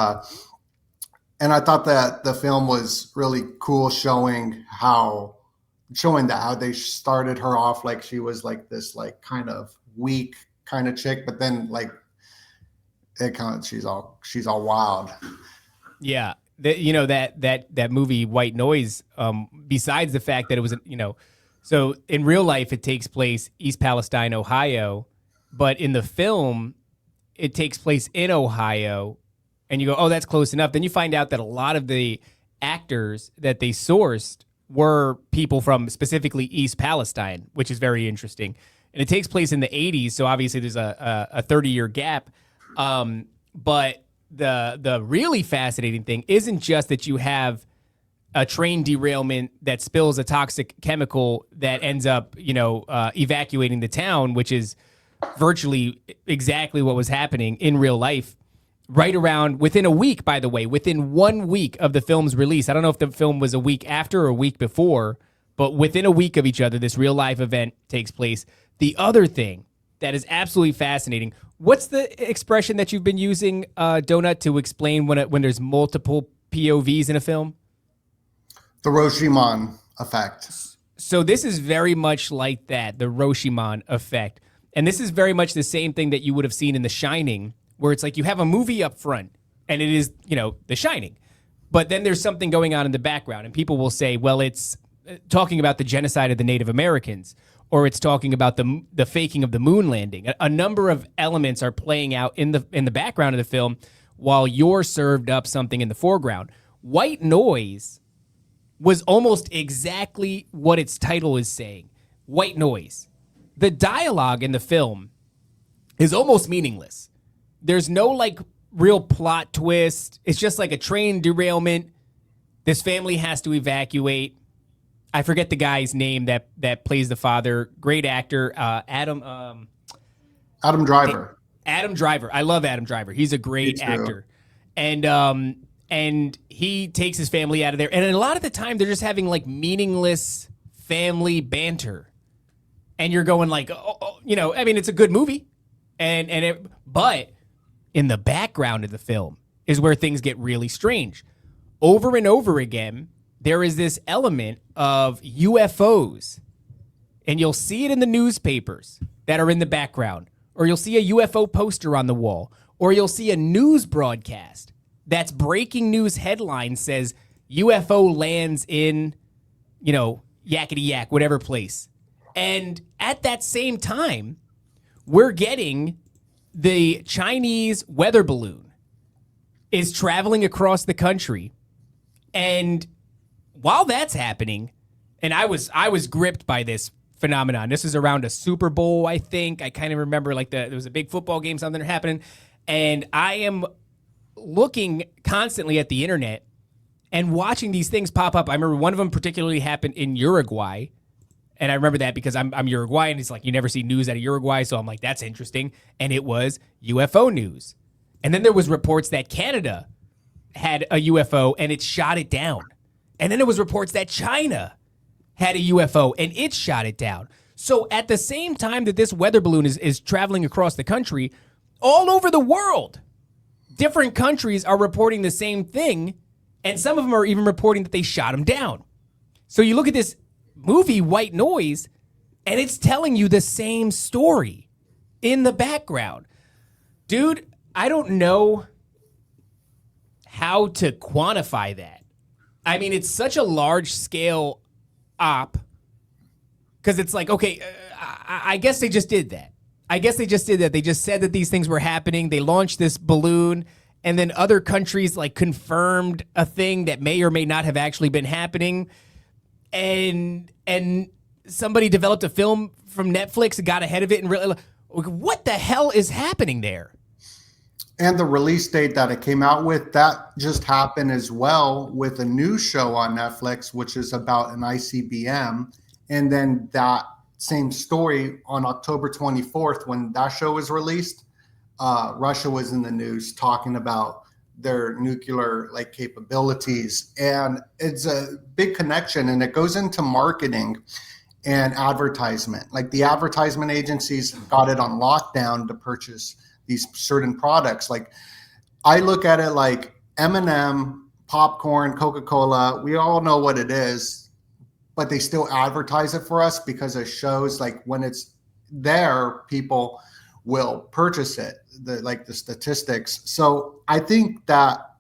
And I thought that the film was really cool, showing how they started her off like she was like this like kind of weak kind of chick, but then like she's all wild. Yeah. That movie White Noise, besides the fact that it was, so in real life it takes place East Palestine, Ohio, but in the film it takes place in Ohio, and you go, oh, that's close enough. Then you find out that a lot of the actors that they sourced were people from specifically East Palestine, which is very interesting. And it takes place in the 80s, so obviously there's a 30-year gap. But the really fascinating thing isn't just that you have a train derailment that spills a toxic chemical that ends up, evacuating the town, which is virtually exactly what was happening in real life. Right around within a week, by the way, within 1 week of the film's release. I don't know if the film was a week after or a week before, but within a week of each other, this real life event takes place. The other thing that is absolutely fascinating, what's the expression that you've been using, Donut, to explain when there's multiple POVs in a film? The Rashomon effect. So this is very much like that, the Rashomon effect. And this is very much the same thing that you would have seen in The Shining, where it's like you have a movie up front and it is, The Shining. But then there's something going on in the background, and people will say, well, it's talking about the genocide of the Native Americans, or it's talking about the faking of the moon landing. A number of elements are playing out in the background of the film while you're served up something in the foreground. White Noise was almost exactly what its title is saying. White noise. The dialogue in the film is almost meaningless. There's no like real plot twist. It's just like a train derailment. This family has to evacuate. I forget the guy's name that plays the father. Great actor, Adam Driver. Adam Driver. I love Adam Driver. He's a great actor. And he takes his family out of there. And a lot of the time, they're just having like meaningless family banter. And you're going like, it's a good movie. But in the background of the film is where things get really strange. Over and over again, there is this element of UFOs. And you'll see it in the newspapers that are in the background. Or you'll see a UFO poster on the wall. Or you'll see a news broadcast that's breaking news headline says UFO lands in, yakety yak, whatever place. And at that same time, we're getting the Chinese weather balloon is traveling across the country. And while that's happening, and I was gripped by this phenomenon. This is around a Super Bowl, I think. I kind of remember there was a big football game, something happening. And I am looking constantly at the internet and watching these things pop up. I remember one of them particularly happened in Uruguay. And I remember that because I'm Uruguayan. It's like you never see news out of Uruguay. So I'm like, that's interesting. And it was UFO news. And then there was reports that Canada had a UFO and it shot it down. And then there was reports that China had a UFO and it shot it down. So at the same time that this weather balloon is traveling across the country, all over the world, different countries are reporting the same thing. And some of them are even reporting that they shot them down. So you look at this movie, White Noise, and it's telling you the same story in the background. Dude, I don't know how to quantify that. I mean, it's such a large scale op because it's like, okay, I guess they just did that. They just said that these things were happening. They launched this balloon, and then other countries like confirmed a thing that may or may not have actually been happening. And somebody developed a film from Netflix and got ahead of it and really, what the hell is happening there? And the release date that it came out with, that just happened as well with a new show on Netflix, which is about an ICBM. And then that same story on October 24th, when that show was released, Russia was in the news talking about their nuclear capabilities. And it's a big connection, and it goes into marketing and advertisement. Like the advertisement agencies got it on lockdown to purchase these certain products. Like I look at it like Eminem popcorn, Coca-Cola, we all know what it is, but they still advertise it for us because it shows like when it's there, people will purchase it, the statistics. So I think that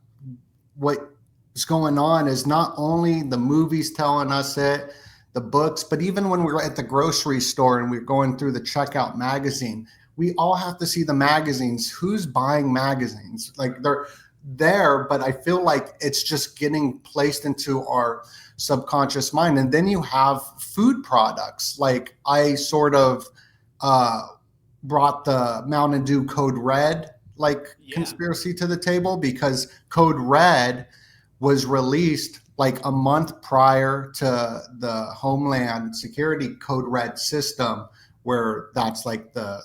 what is going on is not only the movies telling us it, the books, but even when we're at the grocery store and we're going through the checkout magazine, we all have to see the magazines. Who's buying magazines? Like they're there, but I feel like it's just getting placed into our subconscious mind. And then you have food products. Like I sort of brought the Mountain Dew Code Red conspiracy to the table, because Code Red was released like a month prior to the Homeland Security Code Red system, where that's like the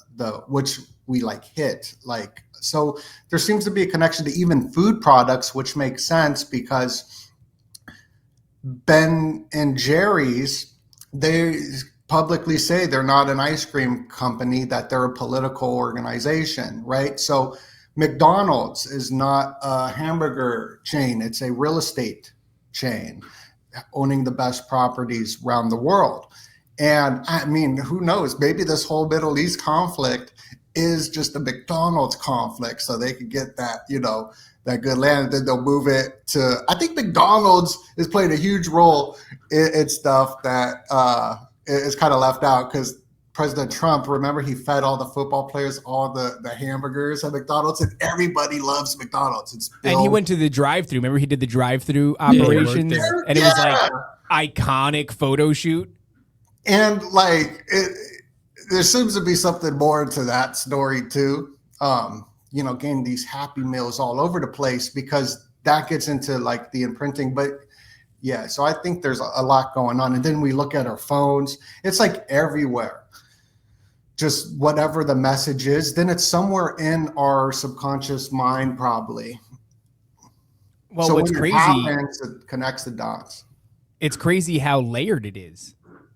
which we like hit. Like, so there seems to be a connection to even food products, which makes sense because Ben and Jerry's, they publicly say they're not an ice cream company, that they're a political organization, right? So McDonald's is not a hamburger chain, it's a real estate chain owning the best properties around the world. And I mean, who knows, maybe this whole Middle East conflict is just a McDonald's conflict, so they could get that, that good land, and then they'll move it to, I think McDonald's is playing a huge role in stuff that is kind of left out, because President Trump, remember, he fed all the football players all the hamburgers at McDonald's, and everybody loves McDonald's. And he went to the drive-thru. Remember, he did the drive-thru operations, and it was like iconic photo shoot. And like, there seems to be something more to that story too. Getting these Happy Meals all over the place, because that gets into like the imprinting. But yeah, so I think there's a lot going on. And then we look at our phones, it's like everywhere. Just whatever the message is, then it's somewhere in our subconscious mind, probably. Well, so what's when crazy, it happens, it connects the dots. It's crazy how layered it is.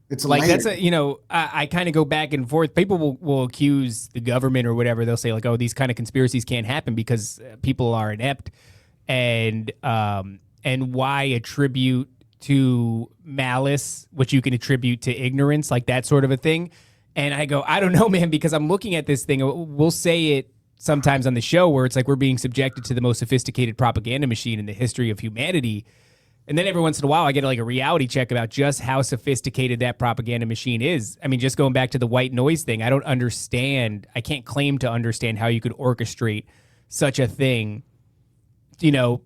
It's like layered. that's I kind of go back and forth. People will accuse the government or whatever. They'll say like, oh, these kind of conspiracies can't happen because people are inept, and why attribute to malice, which you can attribute to ignorance, like that sort of a thing. And I go, I don't know, man, because I'm looking at this thing. We'll say it sometimes on the show where it's like we're being subjected to the most sophisticated propaganda machine in the history of humanity. And then every once in a while, I get like a reality check about just how sophisticated that propaganda machine is. I mean, just going back to the white noise thing, I don't understand. I can't claim to understand how you could orchestrate such a thing, to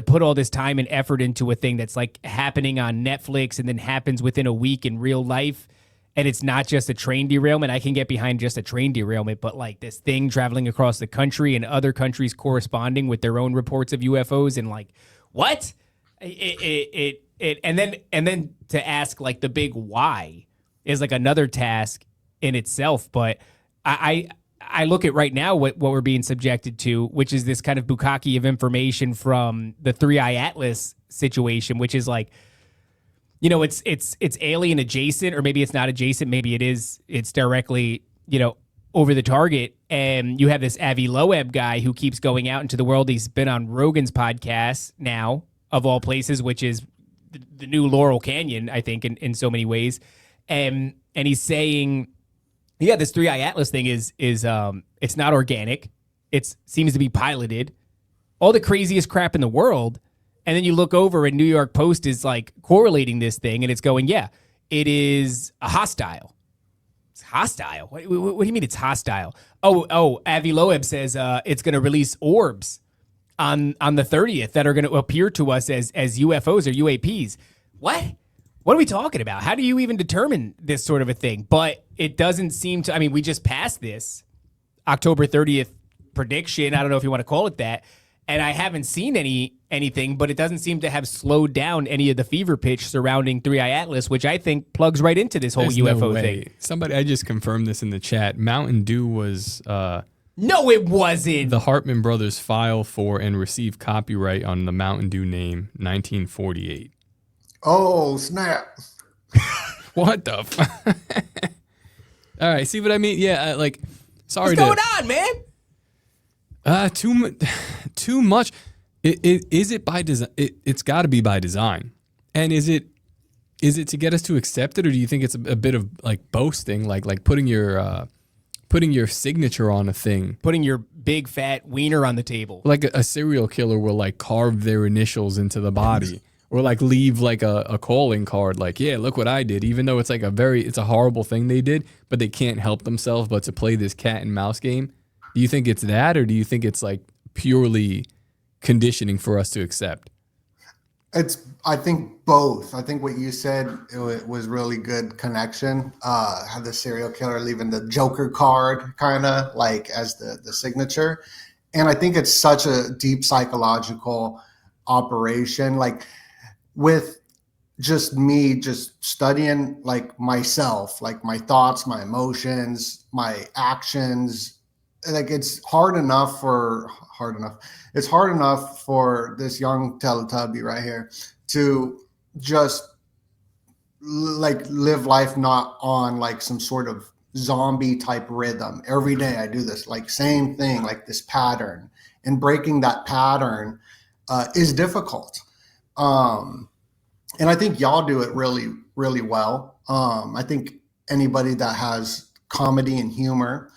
put all this time and effort into a thing that's like happening on Netflix and then happens within a week in real life. And it's not just a train derailment. I can get behind just a train derailment, but like this thing traveling across the country and other countries corresponding with their own reports of UFOs, and like, what? And then to ask like the big why is like another task in itself. But I look at right now what we're being subjected to, which is this kind of bukkake of information from the 3i Atlas situation, which is like, it's alien adjacent, or maybe it's not adjacent. Maybe it is. It's directly, over the target. And you have this Avi Loeb guy who keeps going out into the world. He's been on Rogan's podcast now, of all places, which is the new Laurel Canyon, I think, in so many ways. And he's saying, yeah, this 3i Atlas thing is it's not organic. It seems to be piloted. All the craziest crap in the world. And then you look over and New York Post is like correlating this thing, and it's going, yeah, it is a hostile. It's hostile. What do you mean it's hostile? Oh, Avi Loeb says it's going to release orbs on the 30th that are going to appear to us as UFOs or UAPs. What are we talking about? How do you even determine this sort of a thing? But it doesn't seem to, I mean, we just passed this October 30th prediction. I don't know if you want to call it that. And I haven't seen anything, but it doesn't seem to have slowed down any of the fever pitch surrounding 3i Atlas, which I think plugs right into this whole UFO thing. Somebody, I just confirmed this in the chat. Mountain Dew was... no, it wasn't. The Hartman brothers filed for and received copyright on the Mountain Dew name 1948. Oh, snap. What the fuck? All right, see what I mean? Yeah, sorry. What's going on, man? Too much. Is it by design? It's got to be by design. And is it to get us to accept it, or do you think it's a bit of like boasting, like putting your signature on a thing, putting your big fat wiener on the table? Like a serial killer will like carve their initials into the body, or like leave like a calling card, like, yeah, look what I did, even though it's like it's a horrible thing they did, but they can't help themselves but to play this cat and mouse game. Do you think it's that, or do you think it's like purely conditioning for us to accept? I think both. I think what you said, it was really good connection. Have the serial killer leaving the Joker card kind of like as the signature. And I think it's such a deep psychological operation. Like with just me just studying like myself, like my thoughts, my emotions, my actions, like it's hard enough for this young Teletubby right here to just like live life not on like some sort of zombie type rhythm. Every day I do this like same thing, like this pattern, and breaking that pattern is difficult. And I think y'all do it really, really well. I think anybody that has comedy and humor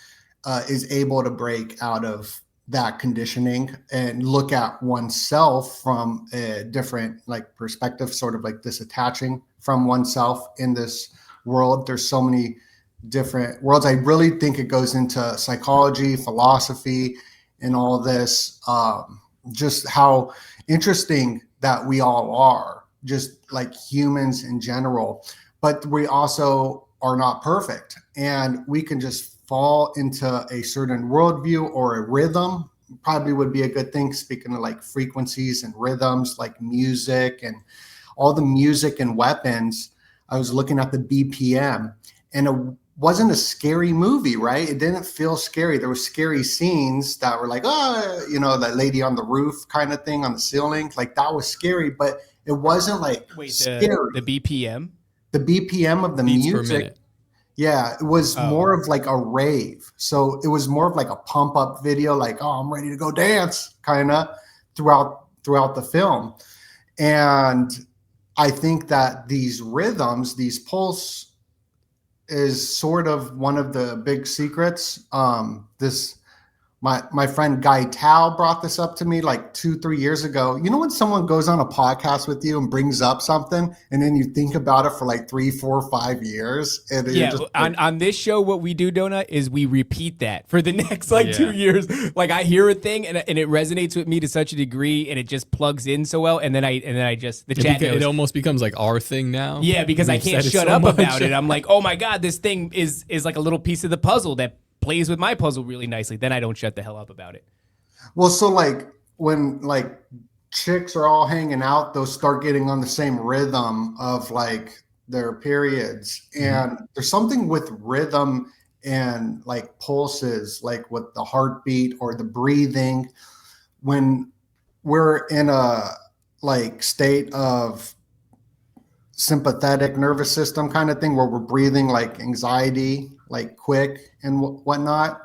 is able to break out of that conditioning and look at oneself from a different like perspective, sort of like disattaching from oneself in this world. There's so many different worlds. I really think it goes into psychology, philosophy, and all this, just how interesting that we all are, just like humans in general. But we also are not perfect, and we can just fall into a certain worldview or a rhythm. Probably would be a good thing, speaking of like frequencies and rhythms, like music and all the music and weapons. I was looking at the BPM, and it wasn't a scary movie, right? It didn't feel scary. There were scary scenes that were like, that lady on the roof kind of thing on the ceiling. Like that was scary, but it wasn't like scary. The BPM? The BPM of the Beats per music. minute. Yeah, it was more of like a rave. So it was more of like a pump up video, like, oh, I'm ready to go dance kind of throughout the film. And I think that these rhythms, these pulse is sort of one of the big secrets. My friend Guy Tao brought this up to me like 2-3 years ago. You know when someone goes on a podcast with you and brings up something, and then you think about it for like 3, 4, 5 years? And yeah, just like, on this show, what we do, Donut, is we repeat that for the next 2 years. Like I hear a thing and it resonates with me to such a degree, and it just plugs in so well. And then I just the chat knows. It almost becomes like our thing now. Yeah, because I can't shut up about it. I'm like, oh my god, this thing is like a little piece of the puzzle that plays with my puzzle really nicely. Then I don't shut the hell up about it. Well, so like when like chicks are all hanging out, they'll start getting on the same rhythm of like their periods. And there's something with rhythm and like pulses, like with the heartbeat or the breathing, when we're in a like state of sympathetic nervous system kind of thing, where we're breathing like anxiety, like quick and whatnot.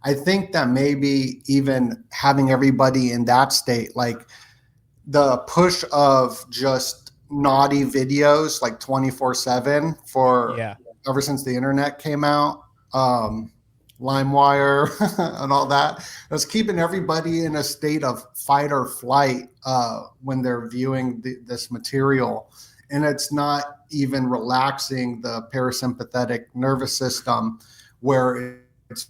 I think that maybe even having everybody in that state, like the push of just naughty videos like 24/7 for ever since the internet came out, LimeWire and all that, that's keeping everybody in a state of fight or flight when they're viewing this material. And it's not even relaxing the parasympathetic nervous system, where it's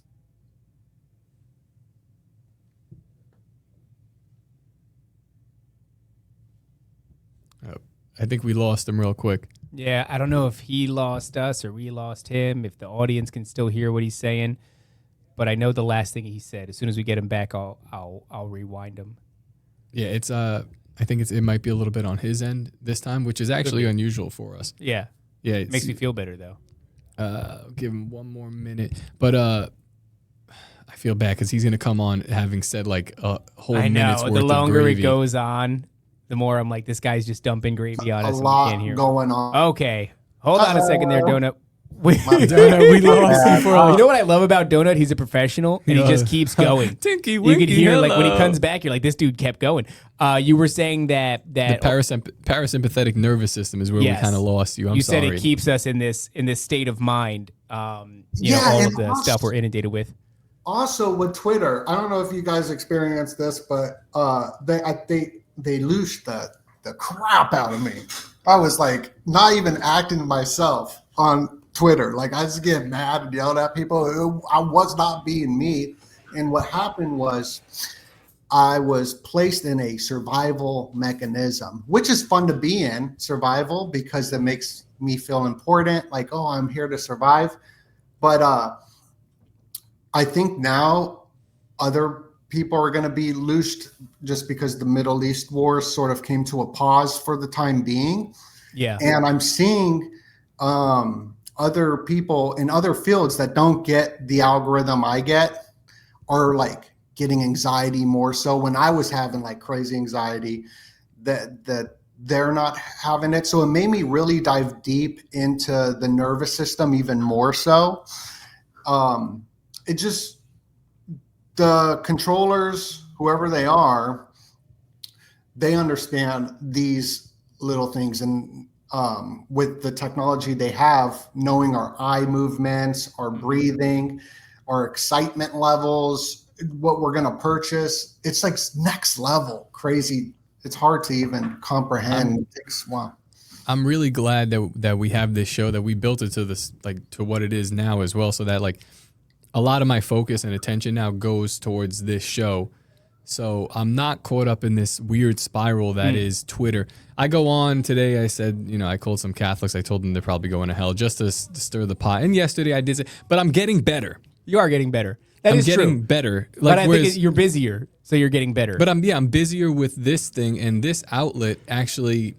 I think we lost him real quick. Yeah, I don't know if he lost us or we lost him, if the audience can still hear what he's saying. But I know the last thing he said. As soon as we get him back, I'll rewind him. Yeah, it's I think it might be a little bit on his end this time, which is actually unusual for us. Yeah. Yeah. It makes me feel better, though. Give him one more minute. But I feel bad because he's going to come on having said like a whole minute's worth the longer of it gravy. goes on, the more I'm like, this guy's just dumping gravy on us. a lot and we can't hear going on. Okay. Hold on a second there, Donut. Donut, we lost you for You know what I love about Donut? He's a professional, and he just keeps going. Tinky You Winky, can hear, like, when he hello. comes back, you're like, this dude kept going. You were saying that The parasympathetic nervous system is where Yes. we kind of lost you. I'm you sorry. said it keeps us in this state of mind. You know, Yeah, all and of the also- stuff we're inundated with. Also with Twitter, I don't know if you guys experienced this, but they loosed the crap out of me. I was like not even acting myself on Twitter. Like I just get mad and yelled at people. I was not being me. And what happened was I was placed in a survival mechanism, which is fun to be in, survival, because it makes me feel important. Like, oh, I'm here to survive. But I think now other people are going to be loosed just because the Middle East war sort of came to a pause for the time being. Yeah. And I'm seeing other people in other fields that don't get the algorithm I get are like getting anxiety more so. When I was having like crazy anxiety, that they're not having it. So it made me really dive deep into the nervous system even more so. It just, the controllers, whoever they are, they understand these little things. And with the technology they have, knowing our eye movements, our breathing, our excitement levels, what we're going to purchase, it's like next level crazy. It's hard to even comprehend. It takes a while. I'm really glad that we have this show, that we built it to this, like, to what it is now as well, so that like a lot of my focus and attention now goes towards this show. So I'm not caught up in this weird spiral that is Twitter. I go on today, I said, you know, I called some Catholics. I told them they're probably going to hell just to stir the pot. And yesterday I did it, but I'm getting better. You are getting better. That I'm is getting true. better. Like, But I whereas, think you're busier, so you're getting better. but I'm busier with this thing, and this outlet actually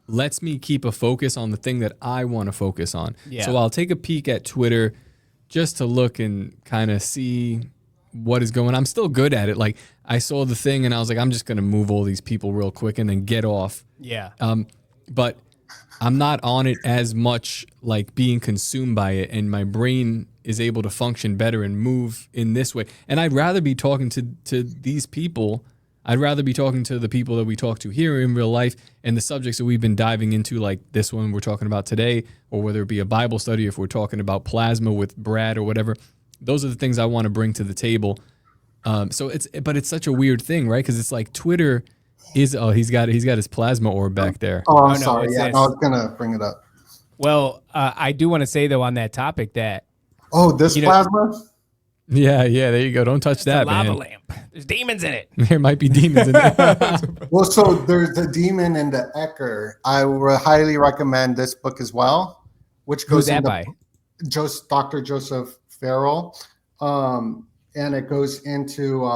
lets me keep a focus on the thing that I want to focus on. Yeah. So I'll take a peek at Twitter just to look and kind of see what is going on. I'm still good at it. Like, I saw the thing and I was like, I'm just going to move all these people real quick and then get off. yeah. But I'm not on it as much, like being consumed by it, and my brain is able to function better and move in this way. And I'd rather be talking to these people. I'd rather be talking to the people that we talk to here in real life and the subjects that we've been diving into, like this one we're talking about today, or whether it be a Bible study, if we're talking about plasma with Brad or whatever. Those are the things I want to bring to the table. So it's such a weird thing, right? Because it's like Twitter is, he's got his plasma orb back there. Oh, I'm no, sorry. it's Yeah, this. no, I was going to bring it up. Well, I do want to say, though, on that topic that Oh, this You know- plasma? Yeah, there you go. Don't touch the that, lava man. lamp. There's demons in it. There might be demons in there. Well, so there's the demon and the Ecker. I would highly recommend this book as well, which Who's goes that into by? Dr. Joseph Farrell. And it goes into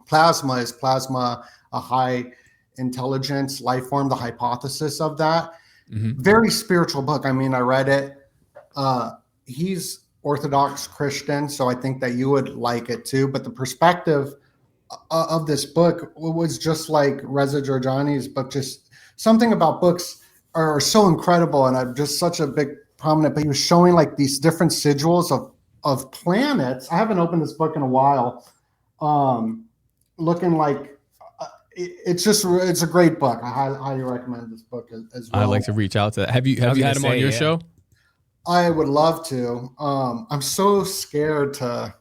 plasma. Is plasma a high intelligence life form? The hypothesis of that. Mm-hmm. Very spiritual book. I mean, I read it. He's Orthodox Christian, so I think that you would like it too. But the perspective of this book was just like Reza Giorgiani's book. Just something about books are so incredible, and I'm just such a big prominent. But he was showing like these different sigils of planets. I haven't opened this book in a while. Looking like it's a great book. I highly recommend this book as well. I like to reach out to that. Have you had him on your show? I would love to. I'm so scared to.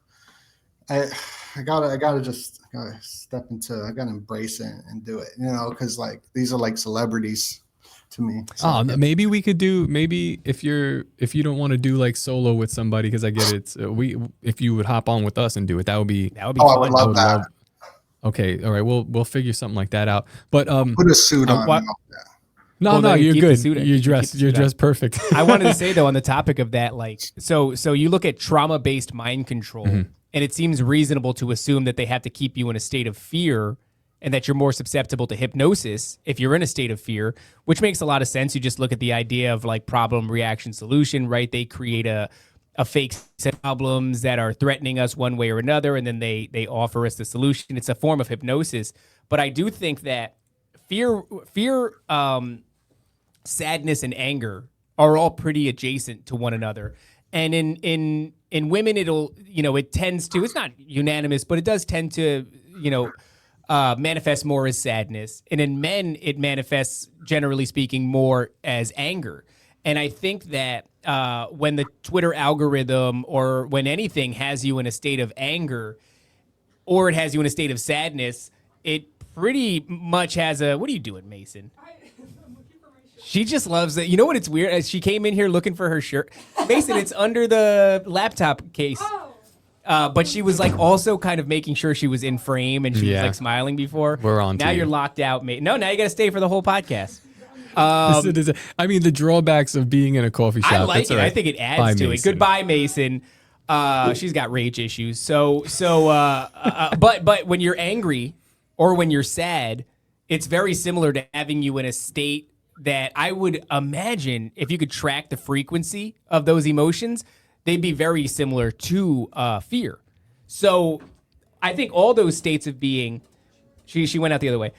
I gotta step into. I gotta embrace it and do it. You know, because like these are like celebrities to me. So, Maybe we could do. Maybe if you don't want to do like solo with somebody, because I get it. If you would hop on with us and do it, that would be. That would be I fun. would love that. Okay, all right. We'll figure something like that out. But Put a suit on. what- and all that. Well, no, then you you're keep the good. suit on. You're You dressed. keep the You're suit on. dressed perfect. I wanted to say, though, on the topic of that, like, so you look at trauma-based mind control, and it seems reasonable to assume that they have to keep you in a state of fear, and that you're more susceptible to hypnosis if you're in a state of fear, which makes a lot of sense. You just look at the idea of like problem, reaction, solution, right? They create a fake set of problems that are threatening us one way or another, and then they offer us the solution. It's a form of hypnosis. But I do think that fear, sadness, and anger are all pretty adjacent to one another. And in women, it'll, it tends to, it's not unanimous, but it does tend to, manifest more as sadness. And in men, it manifests, generally speaking, more as anger. And I think that when the Twitter algorithm or when anything has you in a state of anger or it has you in a state of sadness, it pretty much has a, what are you doing, Mason? She just loves it. You know what? It's weird. She came in here looking for her shirt. Mason, it's under the laptop case. But she was like also kind of making sure she was in frame and she was like smiling before. We're on. Now you're locked out, mate. No, now you got to stay for the whole podcast. I mean, the drawbacks of being in a coffee shop. I like it. Right. I think it adds to it. Goodbye, Mason. She's got rage issues. But when you're angry or when you're sad, it's very similar to having you in a state that I would imagine if you could track the frequency of those emotions, they'd be very similar to fear. So I think all those states of being, she went out the other way,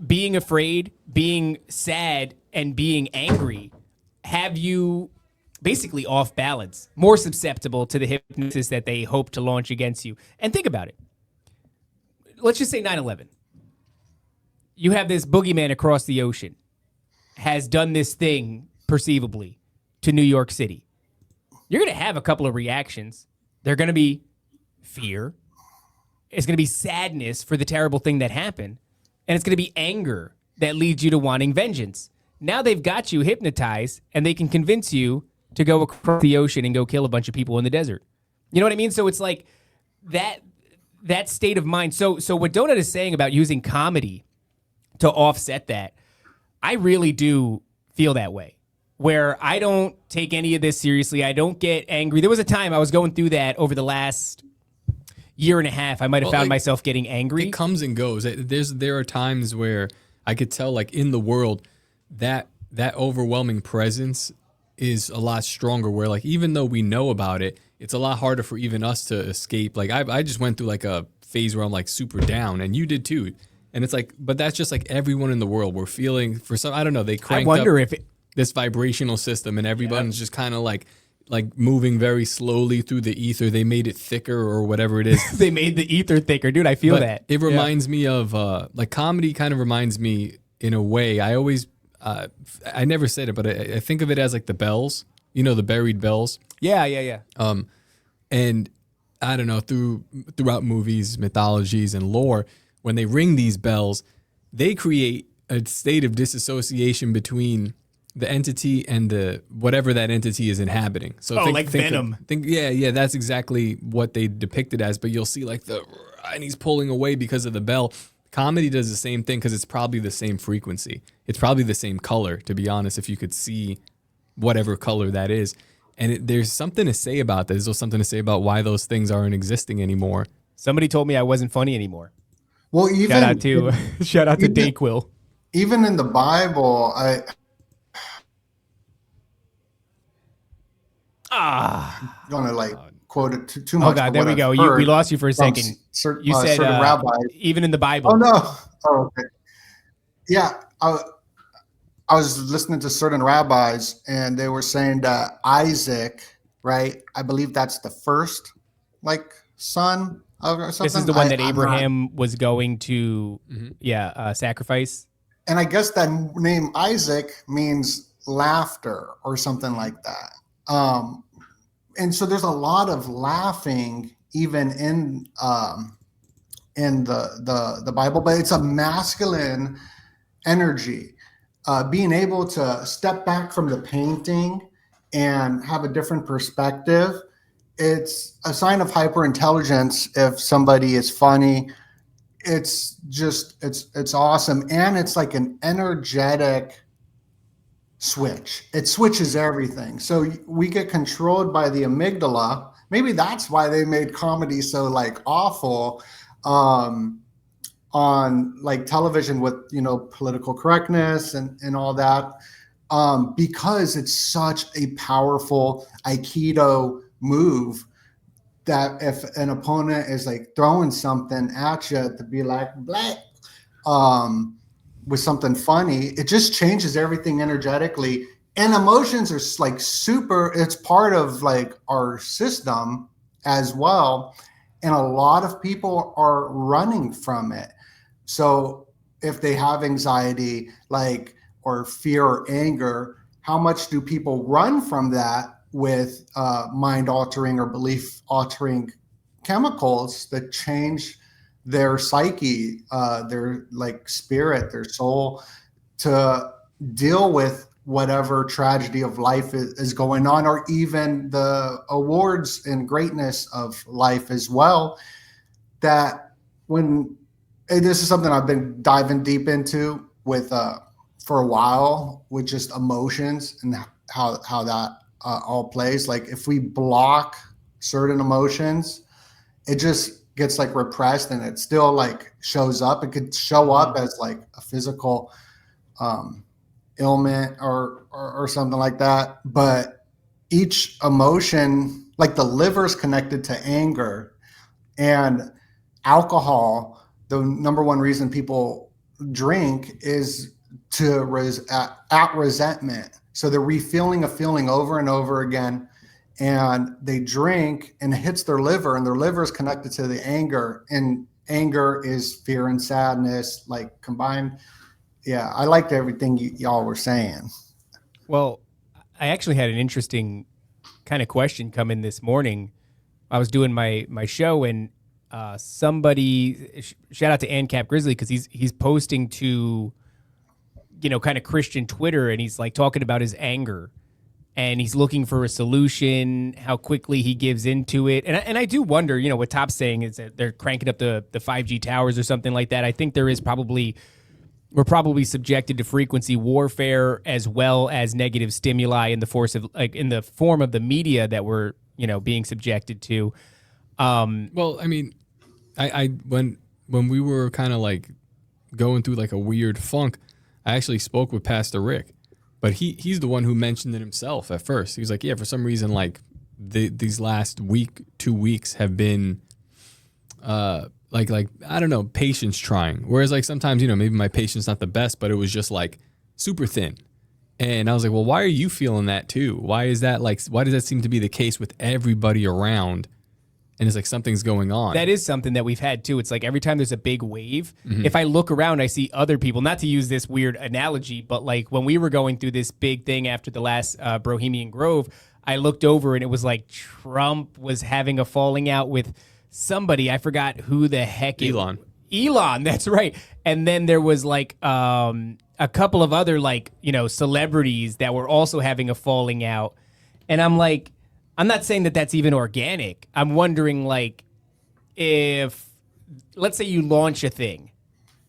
being afraid, being sad, and being angry have you basically off balance, more susceptible to the hypnosis that they hope to launch against you. And think about it. Let's just say 9/11. You have this boogeyman across the ocean has done this thing perceivably to New York City. You're going to have a couple of reactions. They're going to be fear. It's going to be sadness for the terrible thing that happened. And it's going to be anger that leads you to wanting vengeance. Now they've got you hypnotized and they can convince you to go across the ocean and go kill a bunch of people in the desert. You know what I mean? So it's like that state of mind. So what Donut is saying about using comedy to offset that, I really do feel that way, where I don't take any of this seriously. I don't get angry. There was a time I was going through that over the last year and a half. I might have found myself getting angry. It comes and goes. There are times where I could tell, like in the world, that overwhelming presence is a lot stronger. Where like even though we know about it, it's a lot harder for even us to escape. Like I just went through like a phase where I'm like super down, and you did too. And it's like, but that's just like everyone in the world. We're feeling for some, I don't know, they cranked up this vibrational system and everyone's just kind of like moving very slowly through the ether. They made it thicker or whatever it is. They made the ether thicker. Dude, I feel that. It reminds me of, like comedy kind of reminds me in a way. I always, I never said it, but I think of it as like the bells, the buried bells. Yeah. And I don't know, throughout movies, mythologies, and lore, when they ring these bells, they create a state of disassociation between the entity and the whatever that entity is inhabiting. So think Venom. That's exactly what they depict it as. But you'll see like and he's pulling away because of the bell. Comedy does the same thing because it's probably the same frequency. It's probably the same color, to be honest, if you could see whatever color that is. And there's something to say about that. There's something to say about why those things aren't existing anymore. Somebody told me I wasn't funny anymore. Well, shout out to Dayquil. Even in the Bible, gonna like quote it too much. Oh God, there we go. We lost you for a second. You said rabbis, even in the Bible. Oh no. Oh, okay. Yeah, I was listening to certain rabbis, and they were saying that Isaac, right? I believe that's the first, son. Or something. This is the one that Abraham was going to, sacrifice. And I guess that name Isaac means laughter or something like that. And so there's a lot of laughing even in the Bible, but it's a masculine energy. Being able to step back from the painting and have a different perspective. It's a sign of hyperintelligence if somebody is funny. It's awesome. And it's like an energetic switch. It switches everything. So we get controlled by the amygdala. Maybe that's why they made comedy so awful on television with, political correctness and all that. Because it's such a powerful Aikido move that if an opponent is throwing something at you to be with something funny, it just changes everything energetically and emotions are like super, it's part of like our system as well. And a lot of people are running from it. So if they have anxiety, like, or fear or anger, how much do people run from that with mind altering or belief altering chemicals that change their psyche, their like spirit, their soul, to deal with whatever tragedy of life is going on, or even the awards and greatness of life as well. That when, and this is something I've been diving deep into with for a while, with just emotions and how that all plays. Like if we block certain emotions, it just gets like repressed, and it still like shows up. It could show up as like a physical ailment or something like that. But each emotion, like the liver's connected to anger, and alcohol, the number one reason people drink is to at resentment. So they're refilling a feeling over and over again, and they drink, and it hits their liver, and their liver is connected to the anger, and anger is fear and sadness, like combined. Yeah, I liked everything y'all were saying. Well, I actually had an interesting kind of question come in this morning. I was doing my show, and somebody, shout out to ANCAP Grizzly, because he's posting to, you know, kind of Christian Twitter, and he's like talking about his anger, and he's looking for a solution, how quickly he gives into it. And I do wonder, you know, what Top's saying is that they're cranking up the 5G towers or something like that. I think we're probably subjected to frequency warfare as well as negative stimuli in the form of the media that we're, you know, being subjected to. Well, I mean, I when we were kind of like going through like a weird funk, I actually spoke with Pastor Rick, but he's the one who mentioned it himself at first. He was like, yeah, for some reason, like these last 2 weeks have been, like I don't know, patience trying. Whereas like sometimes, you know, maybe my patience not the best, but it was just like super thin. And I was like, well, why are you feeling that too? Why does that seem to be the case with everybody around? And it's like something's going on. That is something that we've had too. It's like every time there's a big wave, if I look around, I see other people, not to use this weird analogy, but like when we were going through this big thing after the last Bohemian Grove, I looked over and it was like Trump was having a falling out with somebody. I forgot who the heck Elon, that's right. And then there was like a couple of other, like, you know, celebrities that were also having a falling out. And I'm like, I'm not saying that that's even organic. I'm wondering, like, if, let's say you launch a thing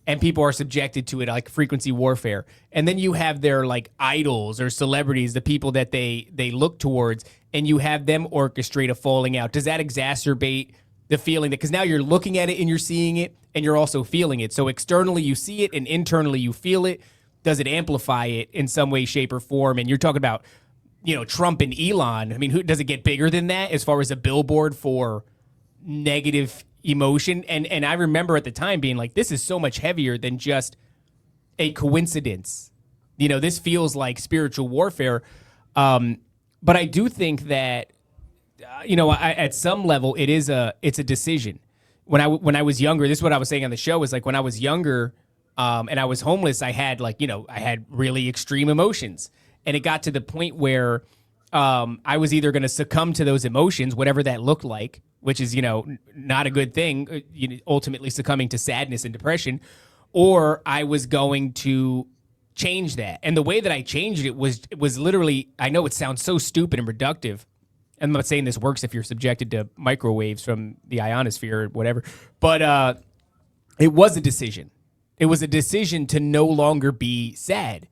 and people are subjected to it, like frequency warfare, and then you have their, like, idols or celebrities, the people that they look towards, and you have them orchestrate a falling out. Does that exacerbate the feeling that, because now you're looking at it and you're seeing it and you're also feeling it. So externally you see it and internally you feel it. Does it amplify it in some way, shape, or form? And you're talking about, you know, Trump and Elon. I mean, who does it get bigger than that as far as a billboard for negative emotion? And I remember at the time being like, this is so much heavier than just a coincidence. You know, this feels like spiritual warfare. But I do think that, you know, at some level, it's a decision. When I was younger, this is what I was saying on the show, is like when I was younger and I was homeless, I had really extreme emotions. And it got to the point where I was either going to succumb to those emotions, whatever that looked like, which is, you know, not a good thing, ultimately succumbing to sadness and depression, or I was going to change that. And the way that I changed it was literally, I know it sounds so stupid and reductive. I'm not saying this works if you're subjected to microwaves from the ionosphere or whatever, but it was a decision. It was a decision to no longer be sad.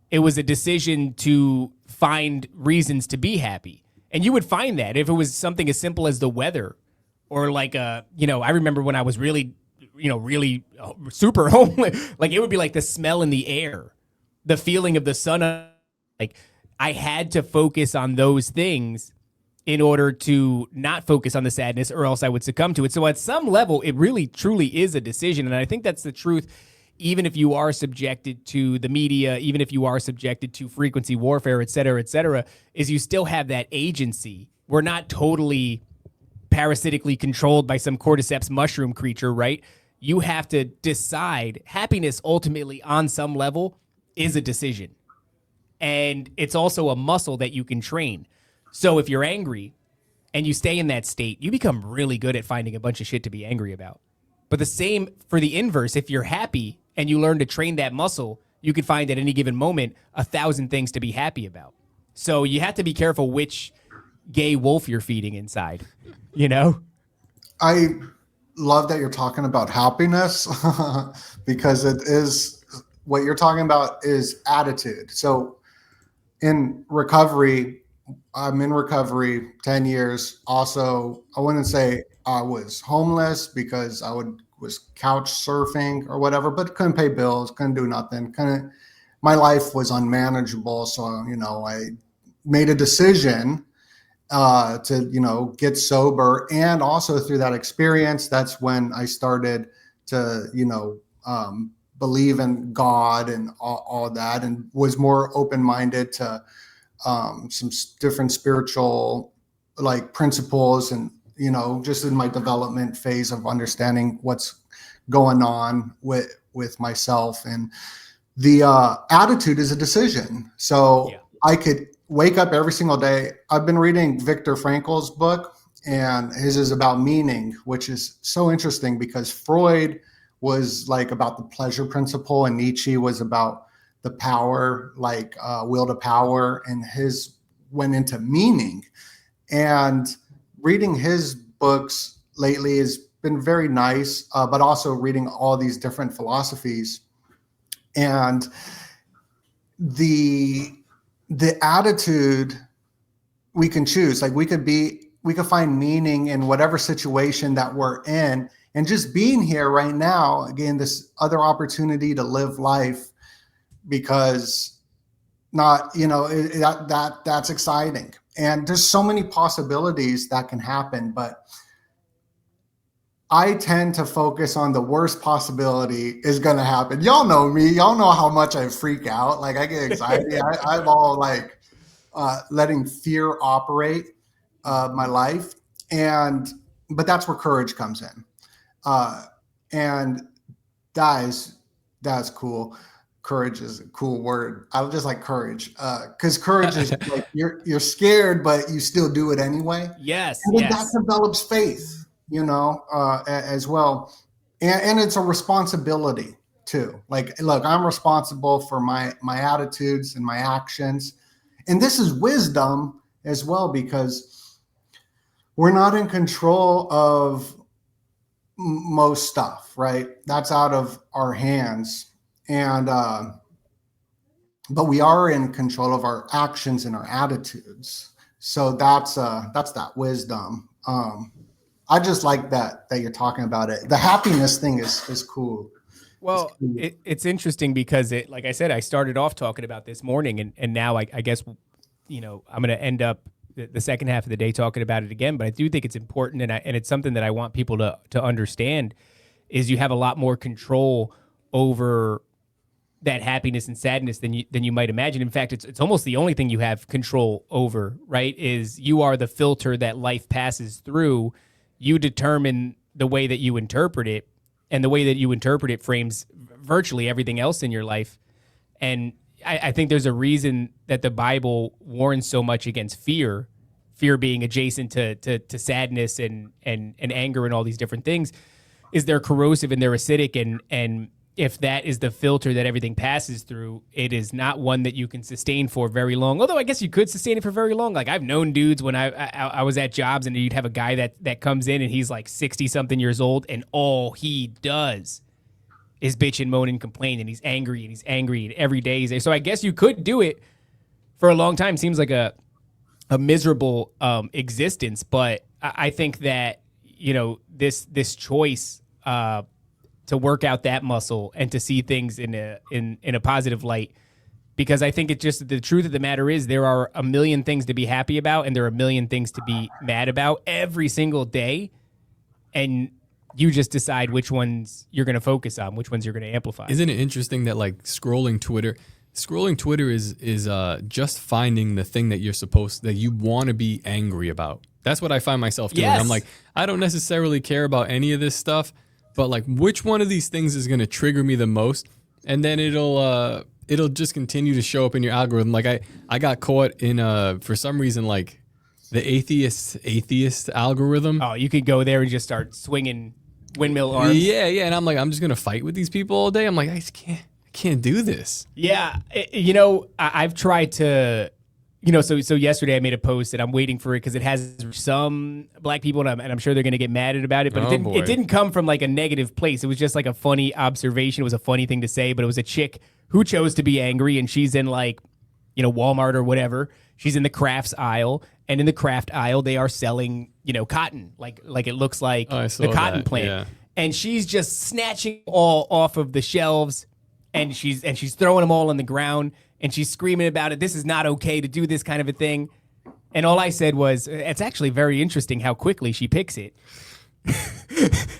It was a decision to find reasons to be happy. And you would find that if it was something as simple as the weather, or like, I remember when I was really super homeless, like it would be like the smell in the air, the feeling of the sun. Like I had to focus on those things in order to not focus on the sadness, or else I would succumb to it. So at some level, it really truly is a decision. And I think that's the truth even if you are subjected to the media, even if you are subjected to frequency warfare, et cetera, is you still have that agency. We're not totally parasitically controlled by some cordyceps mushroom creature, right? You have to decide. Happiness ultimately on some level is a decision. And it's also a muscle that you can train. So if you're angry and you stay in that state, you become really good at finding a bunch of shit to be angry about. But the same for the inverse. If you're happy and you learn to train that muscle, you can find at any given moment 1,000 things to be happy about. So you have to be careful which gay wolf you're feeding inside, you know? I love that you're talking about happiness because it is what you're talking about is attitude. So in recovery, I'm in recovery 10 years. Also, I wouldn't say I was homeless because was couch surfing or whatever, but couldn't pay bills, couldn't do nothing. My life was unmanageable. So, I made a decision to, get sober. And also through that experience, that's when I started to, believe in God and all that, and was more open-minded to some different spiritual principles, and just in my development phase of understanding what's going on with myself. And the attitude is a decision. So yeah. I could wake up every single day. I've been reading Viktor Frankl's book, and his is about meaning, which is so interesting because Freud was about the pleasure principle, and Nietzsche was about the power, will to power, and his went into meaning. And reading his books lately has been very nice, but also reading all these different philosophies. And the attitude we can choose, we could find meaning in whatever situation that we're in. And just being here right now, again, this other opportunity to live life, because that's exciting. And there's so many possibilities that can happen, but I tend to focus on the worst possibility is going to happen. Y'all know me. Y'all know how much I freak out. I get anxiety. I'm all letting fear operate my life. But that's where courage comes in. And that's cool. Courage is a cool word. I just like courage, because courage is you're scared, but you still do it anyway. Yes. And that develops faith, as well. And it's a responsibility too. Look, I'm responsible for my attitudes and my actions. And this is wisdom as well, because we're not in control of most stuff, right? That's out of our hands. And but we are in control of our actions and our attitudes. So that's that wisdom. I just like that you're talking about it. The happiness thing is cool. Well, it's interesting because like I said, I started off talking about this morning, and now I guess I'm going to end up the second half of the day talking about it again. But I do think it's important, and it's something that I want people to understand, is you have a lot more control over that happiness and sadness than you might imagine. In fact, it's almost the only thing you have control over, right? Is you are the filter that life passes through. You determine the way that you interpret it, and the way that you interpret it frames virtually everything else in your life. And I think there's a reason that the Bible warns so much against fear being adjacent to sadness and anger and all these different things, is they're corrosive and they're acidic, and if that is the filter that everything passes through, it is not one that you can sustain for very long. Although I guess you could sustain it for very long. I've known dudes when I was at jobs, and you'd have a guy that comes in and he's 60-something years old, and all he does is bitch and moan and complain, and he's angry and every day he's there. So I guess you could do it for a long time. Seems like a miserable existence, but I think that this choice to work out that muscle and to see things in a positive light, because I think it's just the truth of the matter is there are a million things to be happy about, and there are a million things to be mad about every single day, and you just decide which ones you're going to focus on, which ones you're going to amplify. Isn't it interesting that like scrolling Twitter is just finding the thing that you want to be angry about. That's what I find myself doing. Yes. I'm like, I don't necessarily care about any of this stuff, but like which one of these things is going to trigger me the most, and then it'll just continue to show up in your algorithm. Like I got caught in for some reason like the atheist algorithm. Oh, you could go there and just start swinging windmill arms. Yeah, and I'm like, I'm just gonna fight with these people all day. I'm like, I can't do this. Yeah, I've tried to, so yesterday I made a post and I'm waiting for it because it has some black people and I'm sure they're gonna get mad about it, but it didn't come from like a negative place. It was just like a funny observation. It was a funny thing to say, but it was a chick who chose to be angry, and she's in like, Walmart or whatever. She's in the crafts aisle, and in the craft aisle they are selling, cotton, like it looks like the cotton plant. Yeah. And she's just snatching all off of the shelves, and she's throwing them all on the ground, and she's screaming about it. This is not okay to do this kind of a thing. And all I said was, it's actually very interesting how quickly she picks it.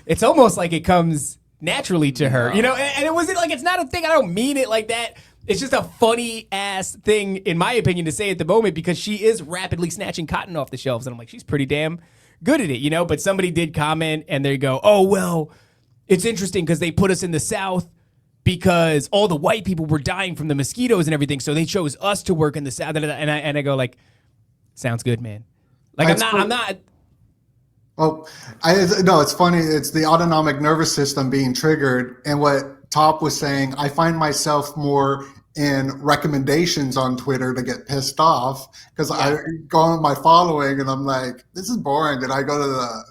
It's almost like it comes naturally to her, and it wasn't like, it's not a thing. I don't mean it like that. It's just a funny ass thing, in my opinion, to say at the moment, because she is rapidly snatching cotton off the shelves. And I'm like, she's pretty damn good at it, But somebody did comment and they go, oh, well, it's interesting because they put us in the South because all the white people were dying from the mosquitoes and everything. So they chose us to work in the South. And I go like, sounds good, man. Like, I'm not. Oh, no, it's funny. It's the autonomic nervous system being triggered. And what Top was saying, I find myself more in recommendations on Twitter to get pissed off because I go on my following and I'm like, this is boring. And I go to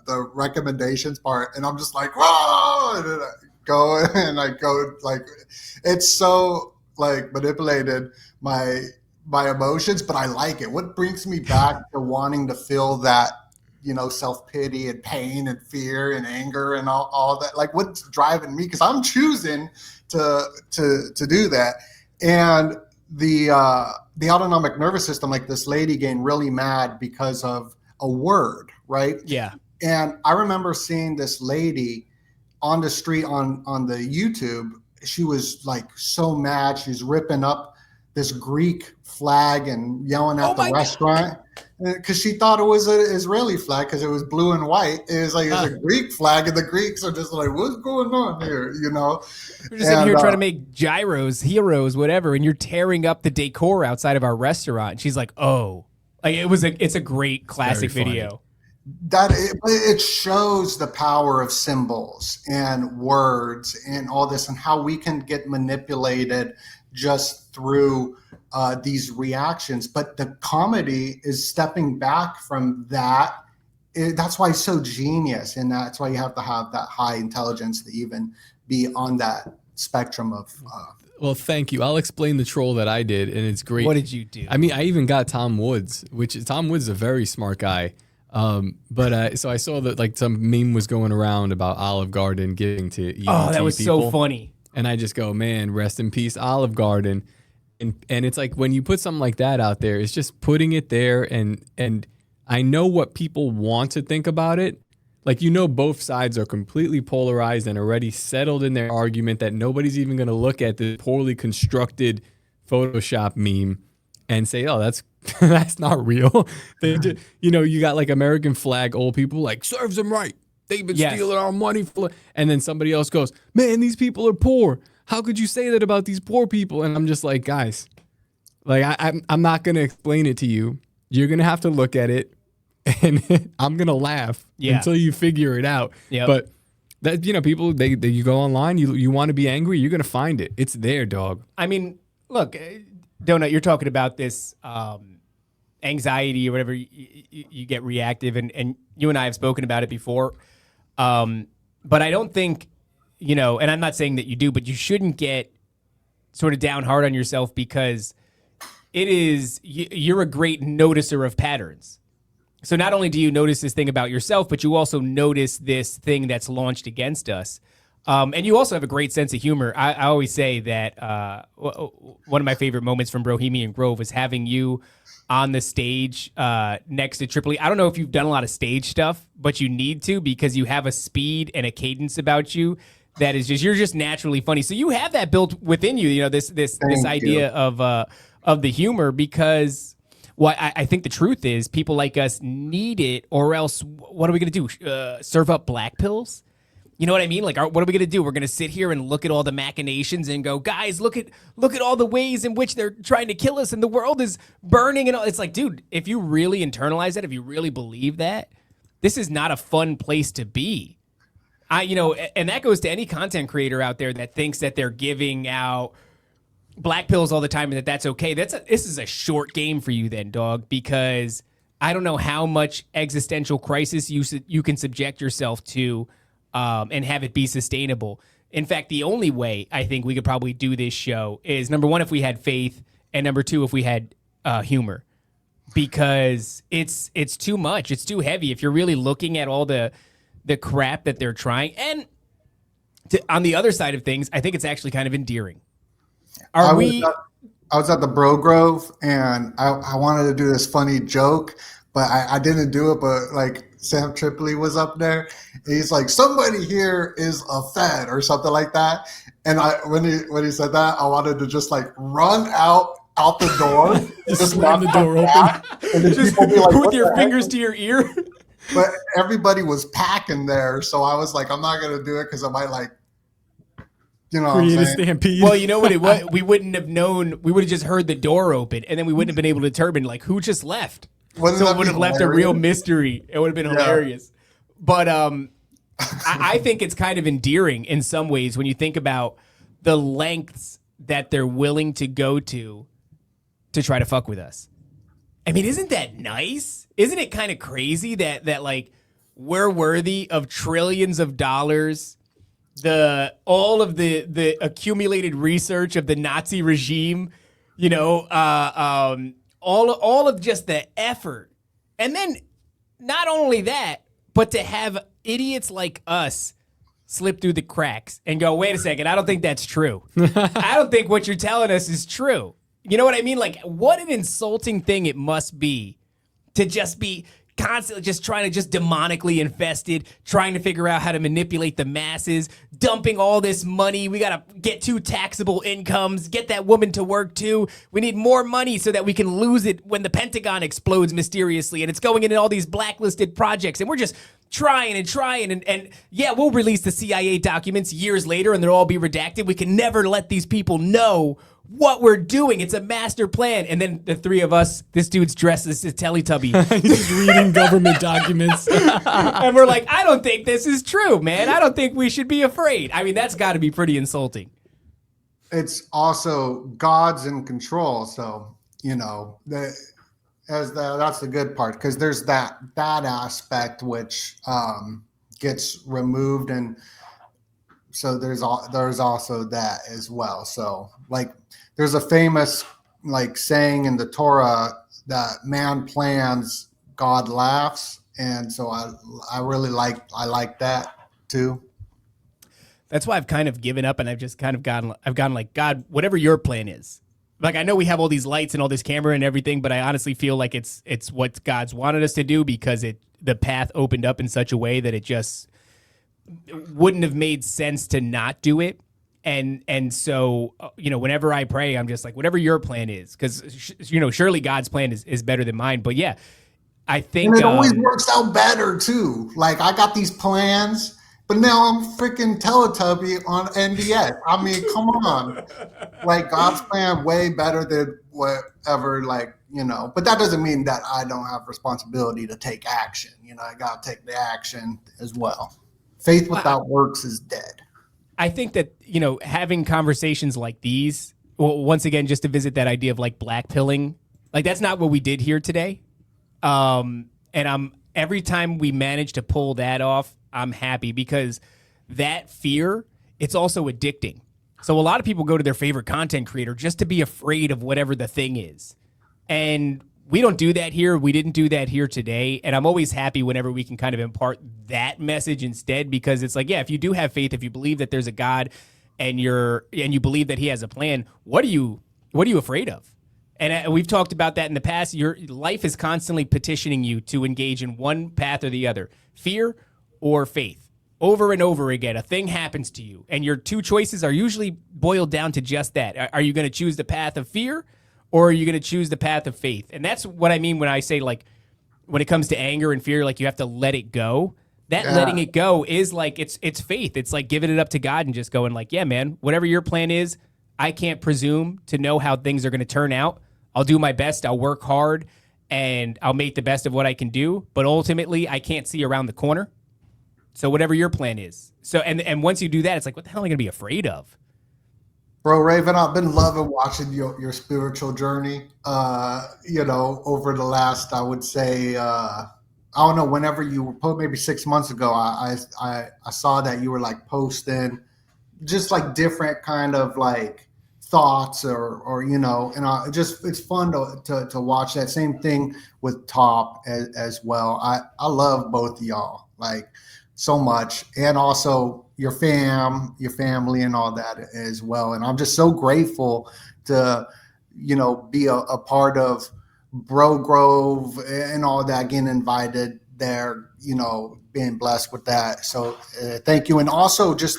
the recommendations part and I'm just like, whoa! And then I go like, it's so like manipulated my emotions, but I like it. What brings me back to wanting to feel that, self-pity and pain and fear and anger and all that, like what's driving me? Because I'm choosing to do that. And the autonomic nervous system, like this lady getting really mad because of a word, right? Yeah. And I remember seeing this lady on the street on the YouTube. She was like so mad. She's ripping up this Greek flag and yelling at the restaurant because she thought it was an Israeli flag because it was blue and white. It was like, it's a Greek flag, and the Greeks are just like, what's going on here? We're just sitting here trying to make gyros, heroes, whatever, and you're tearing up the decor outside of our restaurant. And she's like, oh, like it's a great classic video. That it shows the power of symbols and words and all this, and how we can get manipulated just through these reactions. But the comedy is stepping back from that. That's why it's so genius, and that's why you have to have that high intelligence to even be on that spectrum of. Well, thank you. I'll explain the troll that I did, and it's great. What did you do? I mean, I even got Tom Woods, Tom Woods is a very smart guy. So I saw that like some meme was going around about Olive Garden giving to EBT Oh, that was people. so funny. And I just go, man, rest in peace, Olive Garden. And it's like when you put something like that out there, it's just putting it there. And I know what people want to think about it. Like, both sides are completely polarized and already settled in their argument that nobody's even going to look at the poorly constructed Photoshop meme and say, oh, that's that's not real. They just, you got like American flag old people like, serves them right. They've been stealing our money. And then somebody else goes, man, these people are poor. How could you say that about these poor people? And I'm just like, guys, like I'm not going to explain it to you. You're going to have to look at it, and I'm going to laugh until you figure it out. Yep. But that, people, you go online, you want to be angry, you're going to find it. It's there, dog. I mean, look, Donut, you're talking about this anxiety or whatever. You get reactive, and you and I have spoken about it before. But I don't think, and I'm not saying that you do, but you shouldn't get sort of down hard on yourself, because you're a great noticer of patterns. So not only do you notice this thing about yourself, but you also notice this thing that's launched against us. And you also have a great sense of humor. I always say that one of my favorite moments from Bohemian Grove was having you on the stage next to Tripoli. I don't know if you've done a lot of stage stuff, but you need to, because you have a speed and a cadence about you that is just, you're just naturally funny. So you have that built within you, you know, this idea of the humor, because I think the truth is people like us need it, or else what are we going to do? Serve up black pills? You know what I mean? Like, what are we going to do? We're going to sit here and look at all the machinations and go, guys, look at all the ways in which they're trying to kill us and the world is burning and all. It's like, dude, if you really internalize that, if you really believe that, this is not a fun place to be. And that goes to any content creator out there that thinks that they're giving out black pills all the time and that's okay. This is a short game for you then, dog, because I don't know how much existential crisis you can subject yourself to and have it be sustainable. In fact, the only way I think we could probably do this show is, number one, if we had faith, and number two, if we had humor, because it's too much. It's too heavy. If you're really looking at all the crap that they're trying, and on the other side of things, I think it's actually kind of endearing. I was at the Bro Grove, and I wanted to do this funny joke, but I didn't do it. But like, Sam Tripoli was up there. And he's like, somebody here is a Fed or something like that. And when he said that, I wanted to just like run out the door, just slam the door open, and just like, with your fingers to your ear. But everybody was packing there, so I was like, I'm not gonna do it because I might like, create a stampede. Well, you know what? We wouldn't have known. We would have just heard the door open, and then we wouldn't have been able to determine like who just left. It would have left a real mystery. It would have been hilarious. But I think it's kind of endearing in some ways when you think about the lengths that they're willing to go to try to fuck with us. I mean, isn't that nice? Isn't it kind of crazy that like we're worthy of trillions of dollars, all of the accumulated research of the Nazi regime, all of just the effort. And then not only that, but to have idiots like us slip through the cracks and go, wait a second, I don't think that's true. I don't think what you're telling us is true. You know what I mean? Like, what an insulting thing it must be to just be constantly just trying to just demonically infested, trying to figure out how to manipulate the masses, dumping all this money. We got to get 2 taxable incomes, get that woman to work too. We need more money so that we can lose it when the Pentagon explodes mysteriously and it's going into all these blacklisted projects. And we're just trying and yeah, we'll release the CIA documents years later and they'll all be redacted. We can never let these people know what we're doing. It's a master plan. And then the 3 of us, this dude's dressed as a Teletubby. He's just reading government documents. And we're like, I don't think this is true, man. I don't think we should be afraid. I mean, that's got to be pretty insulting. It's also God's in control. So, that's the good part, because there's that aspect which gets removed. And so there's also that as well. So like, there's a famous like saying in the Torah that man plans, God laughs, and so I really like that too. That's why I've kind of given up, and I've just kind of gone like, God, whatever your plan is. Like, I know we have all these lights and all this camera and everything, but I honestly feel like it's what God's wanted us to do, because the path opened up in such a way that it just wouldn't have made sense to not do it. And so, whenever I pray, I'm just like, whatever your plan is, because, surely God's plan is better than mine. But yeah, I think and it always works out better too. Like, I got these plans, but now I'm freaking Teletubby on NDS. I mean, come on. Like, God's plan way better than whatever, but that doesn't mean that I don't have responsibility to take action. I got to take the action as well. Faith without works is dead. I think that, having conversations like these, well, once again, just to visit that idea of like black pilling, like that's not what we did here today. And every time we manage to pull that off, I'm happy, because that fear, it's also addicting. So a lot of people go to their favorite content creator just to be afraid of whatever the thing is. And we don't do that here. We didn't do that here today. And I'm always happy whenever we can kind of impart that message instead, because it's like, yeah, if you do have faith, if you believe that there's a God and you believe that he has a plan, what are you afraid of? And we've talked about that in the past. Your life is constantly petitioning you to engage in one path or the other, fear or faith. Over and over again, a thing happens to you, and your two choices are usually boiled down to just that. Are you going to choose the path of fear, or are you going to choose the path of faith? And that's what I mean when I say, like, when it comes to anger and fear, like, you have to let it go. That letting it go is like, it's faith. It's like giving it up to God and just going like, yeah, man, whatever your plan is, I can't presume to know how things are going to turn out. I'll do my best. I'll work hard, and I'll make the best of what I can do. But ultimately, I can't see around the corner. So whatever your plan is. So and once you do that, it's like, what the hell am I going to be afraid of? Bro, Raven, I've been loving watching your spiritual journey. Over the last, I would say, I don't know, whenever you were maybe 6 months ago, I saw that you were like posting just like different kind of like thoughts or it's fun to watch that. Same thing with Top as well. I love both of y'all like so much, and also your family and all that as well. And I'm just so grateful to, be a part of Bro Grove and all that, getting invited there, being blessed with that. So thank you. And also just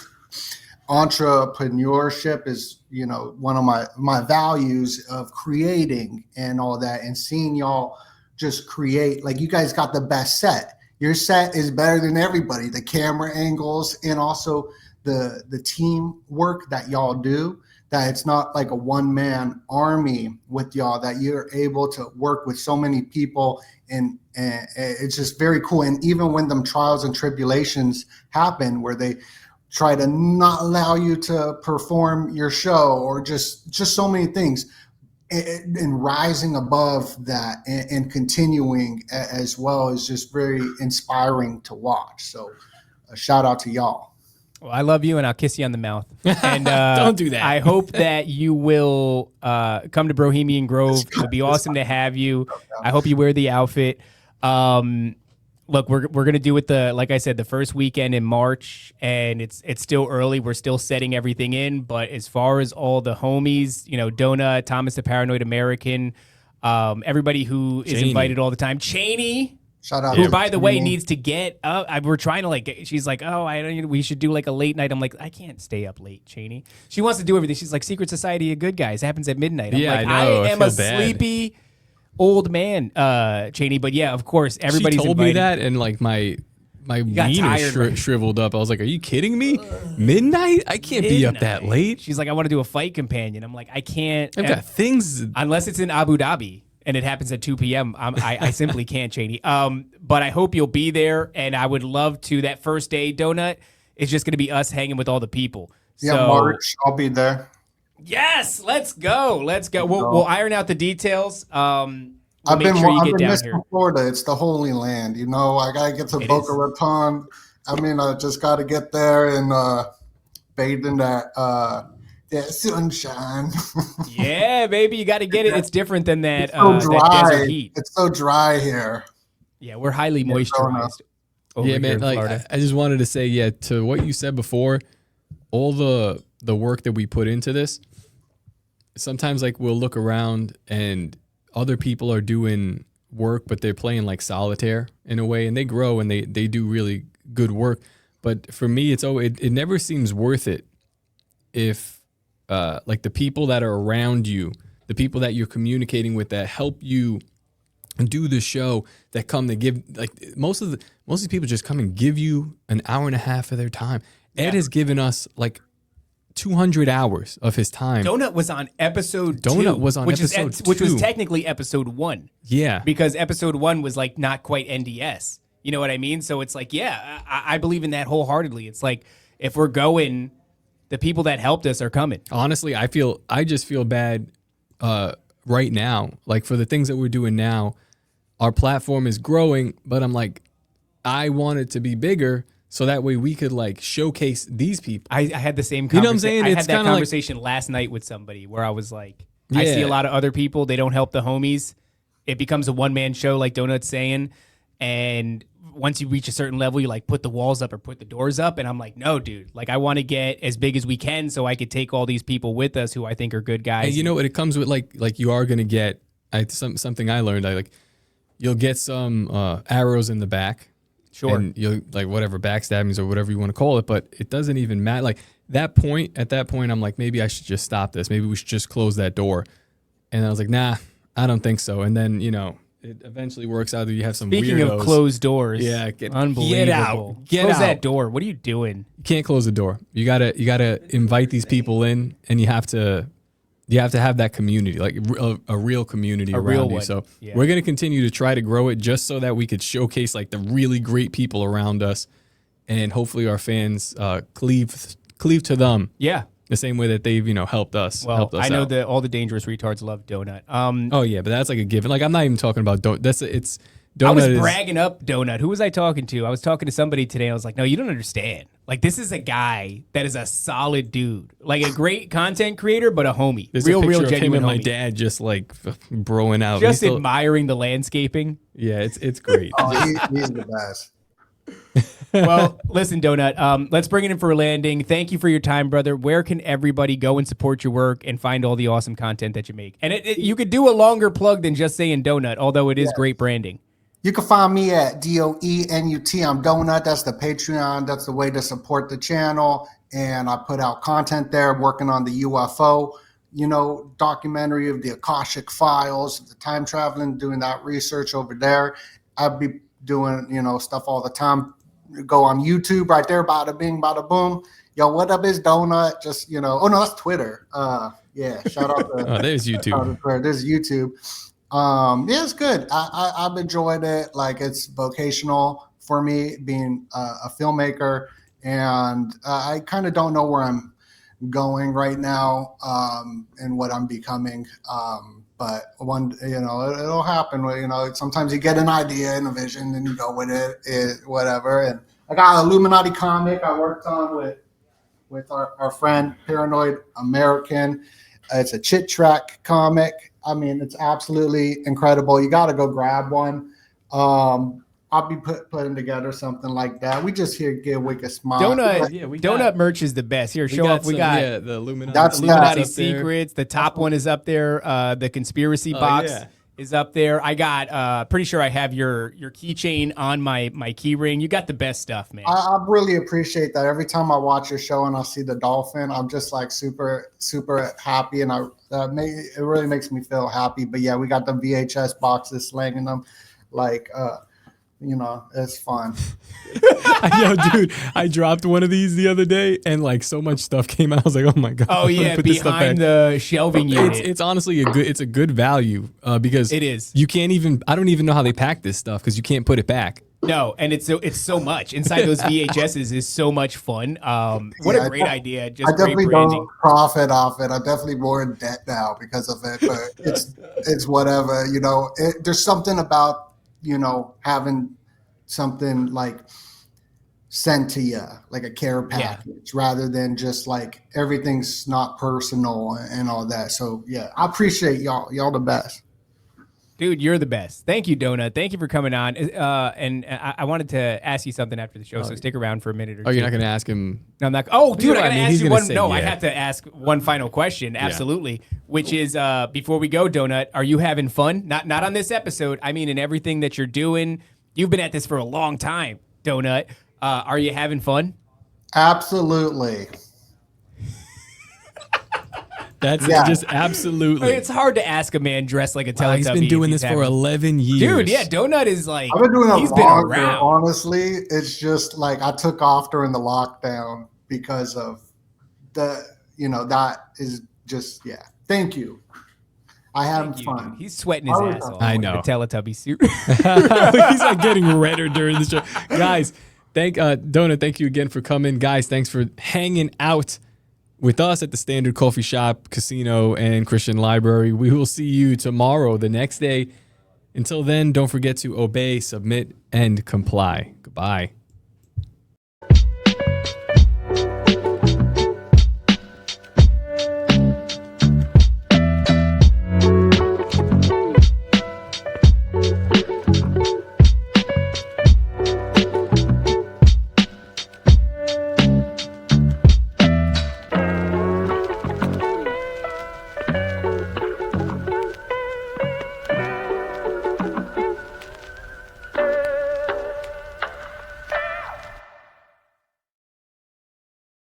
entrepreneurship is, one of my values of creating and all that, and seeing y'all just create. Like, you guys got the best set. Your set is better than everybody. The camera angles and also the team work that y'all do, that it's not like a one-man army with y'all, that you're able to work with so many people, and it's just very cool. And even when them trials and tribulations happen where they try to not allow you to perform your show, or just so many things, and rising above that and continuing as well is just very inspiring to watch. So a shout out to y'all. Well, I love you, and I'll kiss you on the mouth. And don't do that. I hope that you will come to Bohemian Grove. It'd be awesome to have you. I hope you wear the outfit. Look, we're gonna do it like I said, the first weekend in March, and it's still early. We're still setting everything in, but as far as all the homies, Donut, Thomas the Paranoid American, everybody who is invited all the time, Cheney, shout out, who by the way needs to get up. We're trying to she's like, we should do like a late night. I'm like, I can't stay up late, Cheney. She wants to do everything. She's like, Secret Society of Good Guys happens at midnight. I'm like, I know. I am a sleepy old man, Cheney, but yeah, of course, everybody's She told invited. me that, and like my wiener shriveled up. I was like, "Are you kidding me? Midnight? I can't be up that late." She's like, "I want to do a fight companion." I'm like, "I can't." I've got things, unless it's in Abu Dhabi and it happens at 2 p.m. I simply can't, Cheney. But I hope you'll be there, and I would love to. That first day, Donut, is just going to be us hanging with all the people. Yeah, so, March, I'll be there. Yes, let's go. We'll iron out the details. I've been missing Florida. It's the Holy Land. I gotta get to Boca Raton. I just gotta get there and bathe in that sunshine. Yeah, baby, you got to get it. It's different than that, so dry. That desert heat. It's so dry here. Yeah, we're highly moisturized. Yeah, man. Like, I just wanted to say, to what you said before, all the work that we put into this, sometimes like we'll look around and other people are doing work, but they're playing like solitaire in a way, and they grow and they do really good work. But for me, it never seems worth it if like the people that are around you, the people that you're communicating with that help you do the show, that come to give, like most of these people just come and give you an hour and a half of their time. Ed has given us like 200 hours of his time. Donut was on episode 2. Donut was on episode 2. Which was technically episode 1. Yeah. Because episode 1 was like not quite NDS. You know what I mean? So it's like, yeah, I believe in that wholeheartedly. It's like, if we're going, the people that helped us are coming. Honestly, I just feel bad right now. Like for the things that we're doing now, our platform is growing, but I'm like, I want it to be bigger, so that way we could like showcase these people. I had the same conversation. You know what I'm saying? I had that conversation last night with somebody where I was like, I Yeah. see a lot of other people. They don't help the homies. it becomes a one-man show, like Donut's saying. And once you reach a certain level, you like put the walls up or put the doors up. And I'm like, no, dude, like I want to get as big as we can so I could take all these people with us who I think are good guys. And you know what? It comes with like you are going to get something I learned. You'll get some arrows in the back. Sure. And you'll like whatever backstabbings or whatever you want to call it, but it doesn't even matter. Like at that point, I'm like, maybe I should just stop this. Maybe we should just close that door. And I was like, nah, I don't think so. And then, it eventually works out that you have some Speaking weirdos. of closed doors. Yeah. Unbelievable. Get out. Close that door. What are you doing? You can't close the door. You gotta invite these people in, and you have to have that community, like a real community around you. So we're going to continue to try to grow it just so that we could showcase like the really great people around us, and hopefully our fans cleave to them. Yeah. The same way that they've, helped us. Well, helped us I know out. that all the dangerous retards love Donut. Oh yeah, but that's like a given. Like I'm not even talking about Donut. I was bragging up Donut. Who was I talking to? I was talking to somebody today. I was like, no, you don't understand. Like, this is a guy that is a solid dude, like a great content creator, but a homie. There's real, a picture real, of him genuine and my homie. dad just like broing out. Just admiring the landscaping. Yeah, it's great. He's the best. Well, listen, Donut, let's bring it in for a landing. Thank you for your time, brother. Where can everybody go and support your work and find all the awesome content that you make? And you could do a longer plug than just saying Donut, although it is great branding. You can find me at DOENUT. I'm Donut. That's the Patreon. That's the way to support the channel. And I put out content there, working on the UFO, documentary of the Akashic Files, the time traveling, doing that research over there. I'll be doing, stuff all the time. Go on YouTube right there, bada bing, bada boom. Yo, what up is Donut? Just, oh no, that's Twitter. Yeah, shout out to there's YouTube. There's YouTube. Yeah, it's good. I've enjoyed it. Like, it's vocational for me being a filmmaker, and I kind of don't know where I'm going right now and what I'm becoming. But it'll happen. Sometimes you get an idea and a vision and you go with it, whatever. And I got an Illuminati comic I worked on with our friend Paranoid American. It's a chit track comic. I mean, it's absolutely incredible. You got to go grab one. I'll be putting together something like that. We just here give Wick a smile. Donut merch is the best. Here, show off. We got the Illuminati. That's Illuminati up Secrets. The top one is up there. The conspiracy box is up there. I got pretty sure I have your keychain on my key ring. You got the best stuff, man. I really appreciate that. Every time I watch your show and I see the dolphin, I'm just like super, super happy, and it really makes me feel happy. But yeah, we got the VHS boxes, slanging them like it's fun. Yo, dude, I dropped one of these the other day, and like so much stuff came out. I was like, oh my god. Oh yeah, behind the shelving unit. It's honestly a good value because it is. You can't even. I don't even know how they pack this stuff because you can't put it back. No, and it's so much inside those VHSs is so much fun. What a great idea! Just I definitely great branding. don't profit off it. I'm definitely more in debt now because of it, but it's whatever. There's something about having something like sent to you, like a care package, rather than just like everything's not personal and all that. So yeah, I appreciate y'all. Y'all the best. Dude, you're the best. Thank you, Donut. Thank you for coming on. And I wanted to ask you something after the show, so stick around for a minute or two. Oh, you're not going to ask him? No, I'm not. Oh, dude, I got to ask you one. No, yeah. I have to ask one final question. Absolutely. Which is, before we go, Donut, are you having fun? Not on this episode. I mean, in everything that you're doing. You've been at this for a long time, Donut. Are you having fun? Absolutely. That's just absolutely. It's hard to ask a man dressed like a Teletubby. He's been doing this for 11 years. Dude, yeah, Donut is like, I've been doing it he's longer, been around. honestly. It's just like I took off during the lockdown because of that is just, Thank you. I had fun. He's sweating his ass off. I know. The Teletubby suit. He's like getting redder during the show. Guys, Donut, thank you again for coming. Guys, thanks for hanging out with us at the Standard Coffee Shop, Casino, and Christian Library. We will see you tomorrow, the next day. Until then, don't forget to obey, submit, and comply. Goodbye.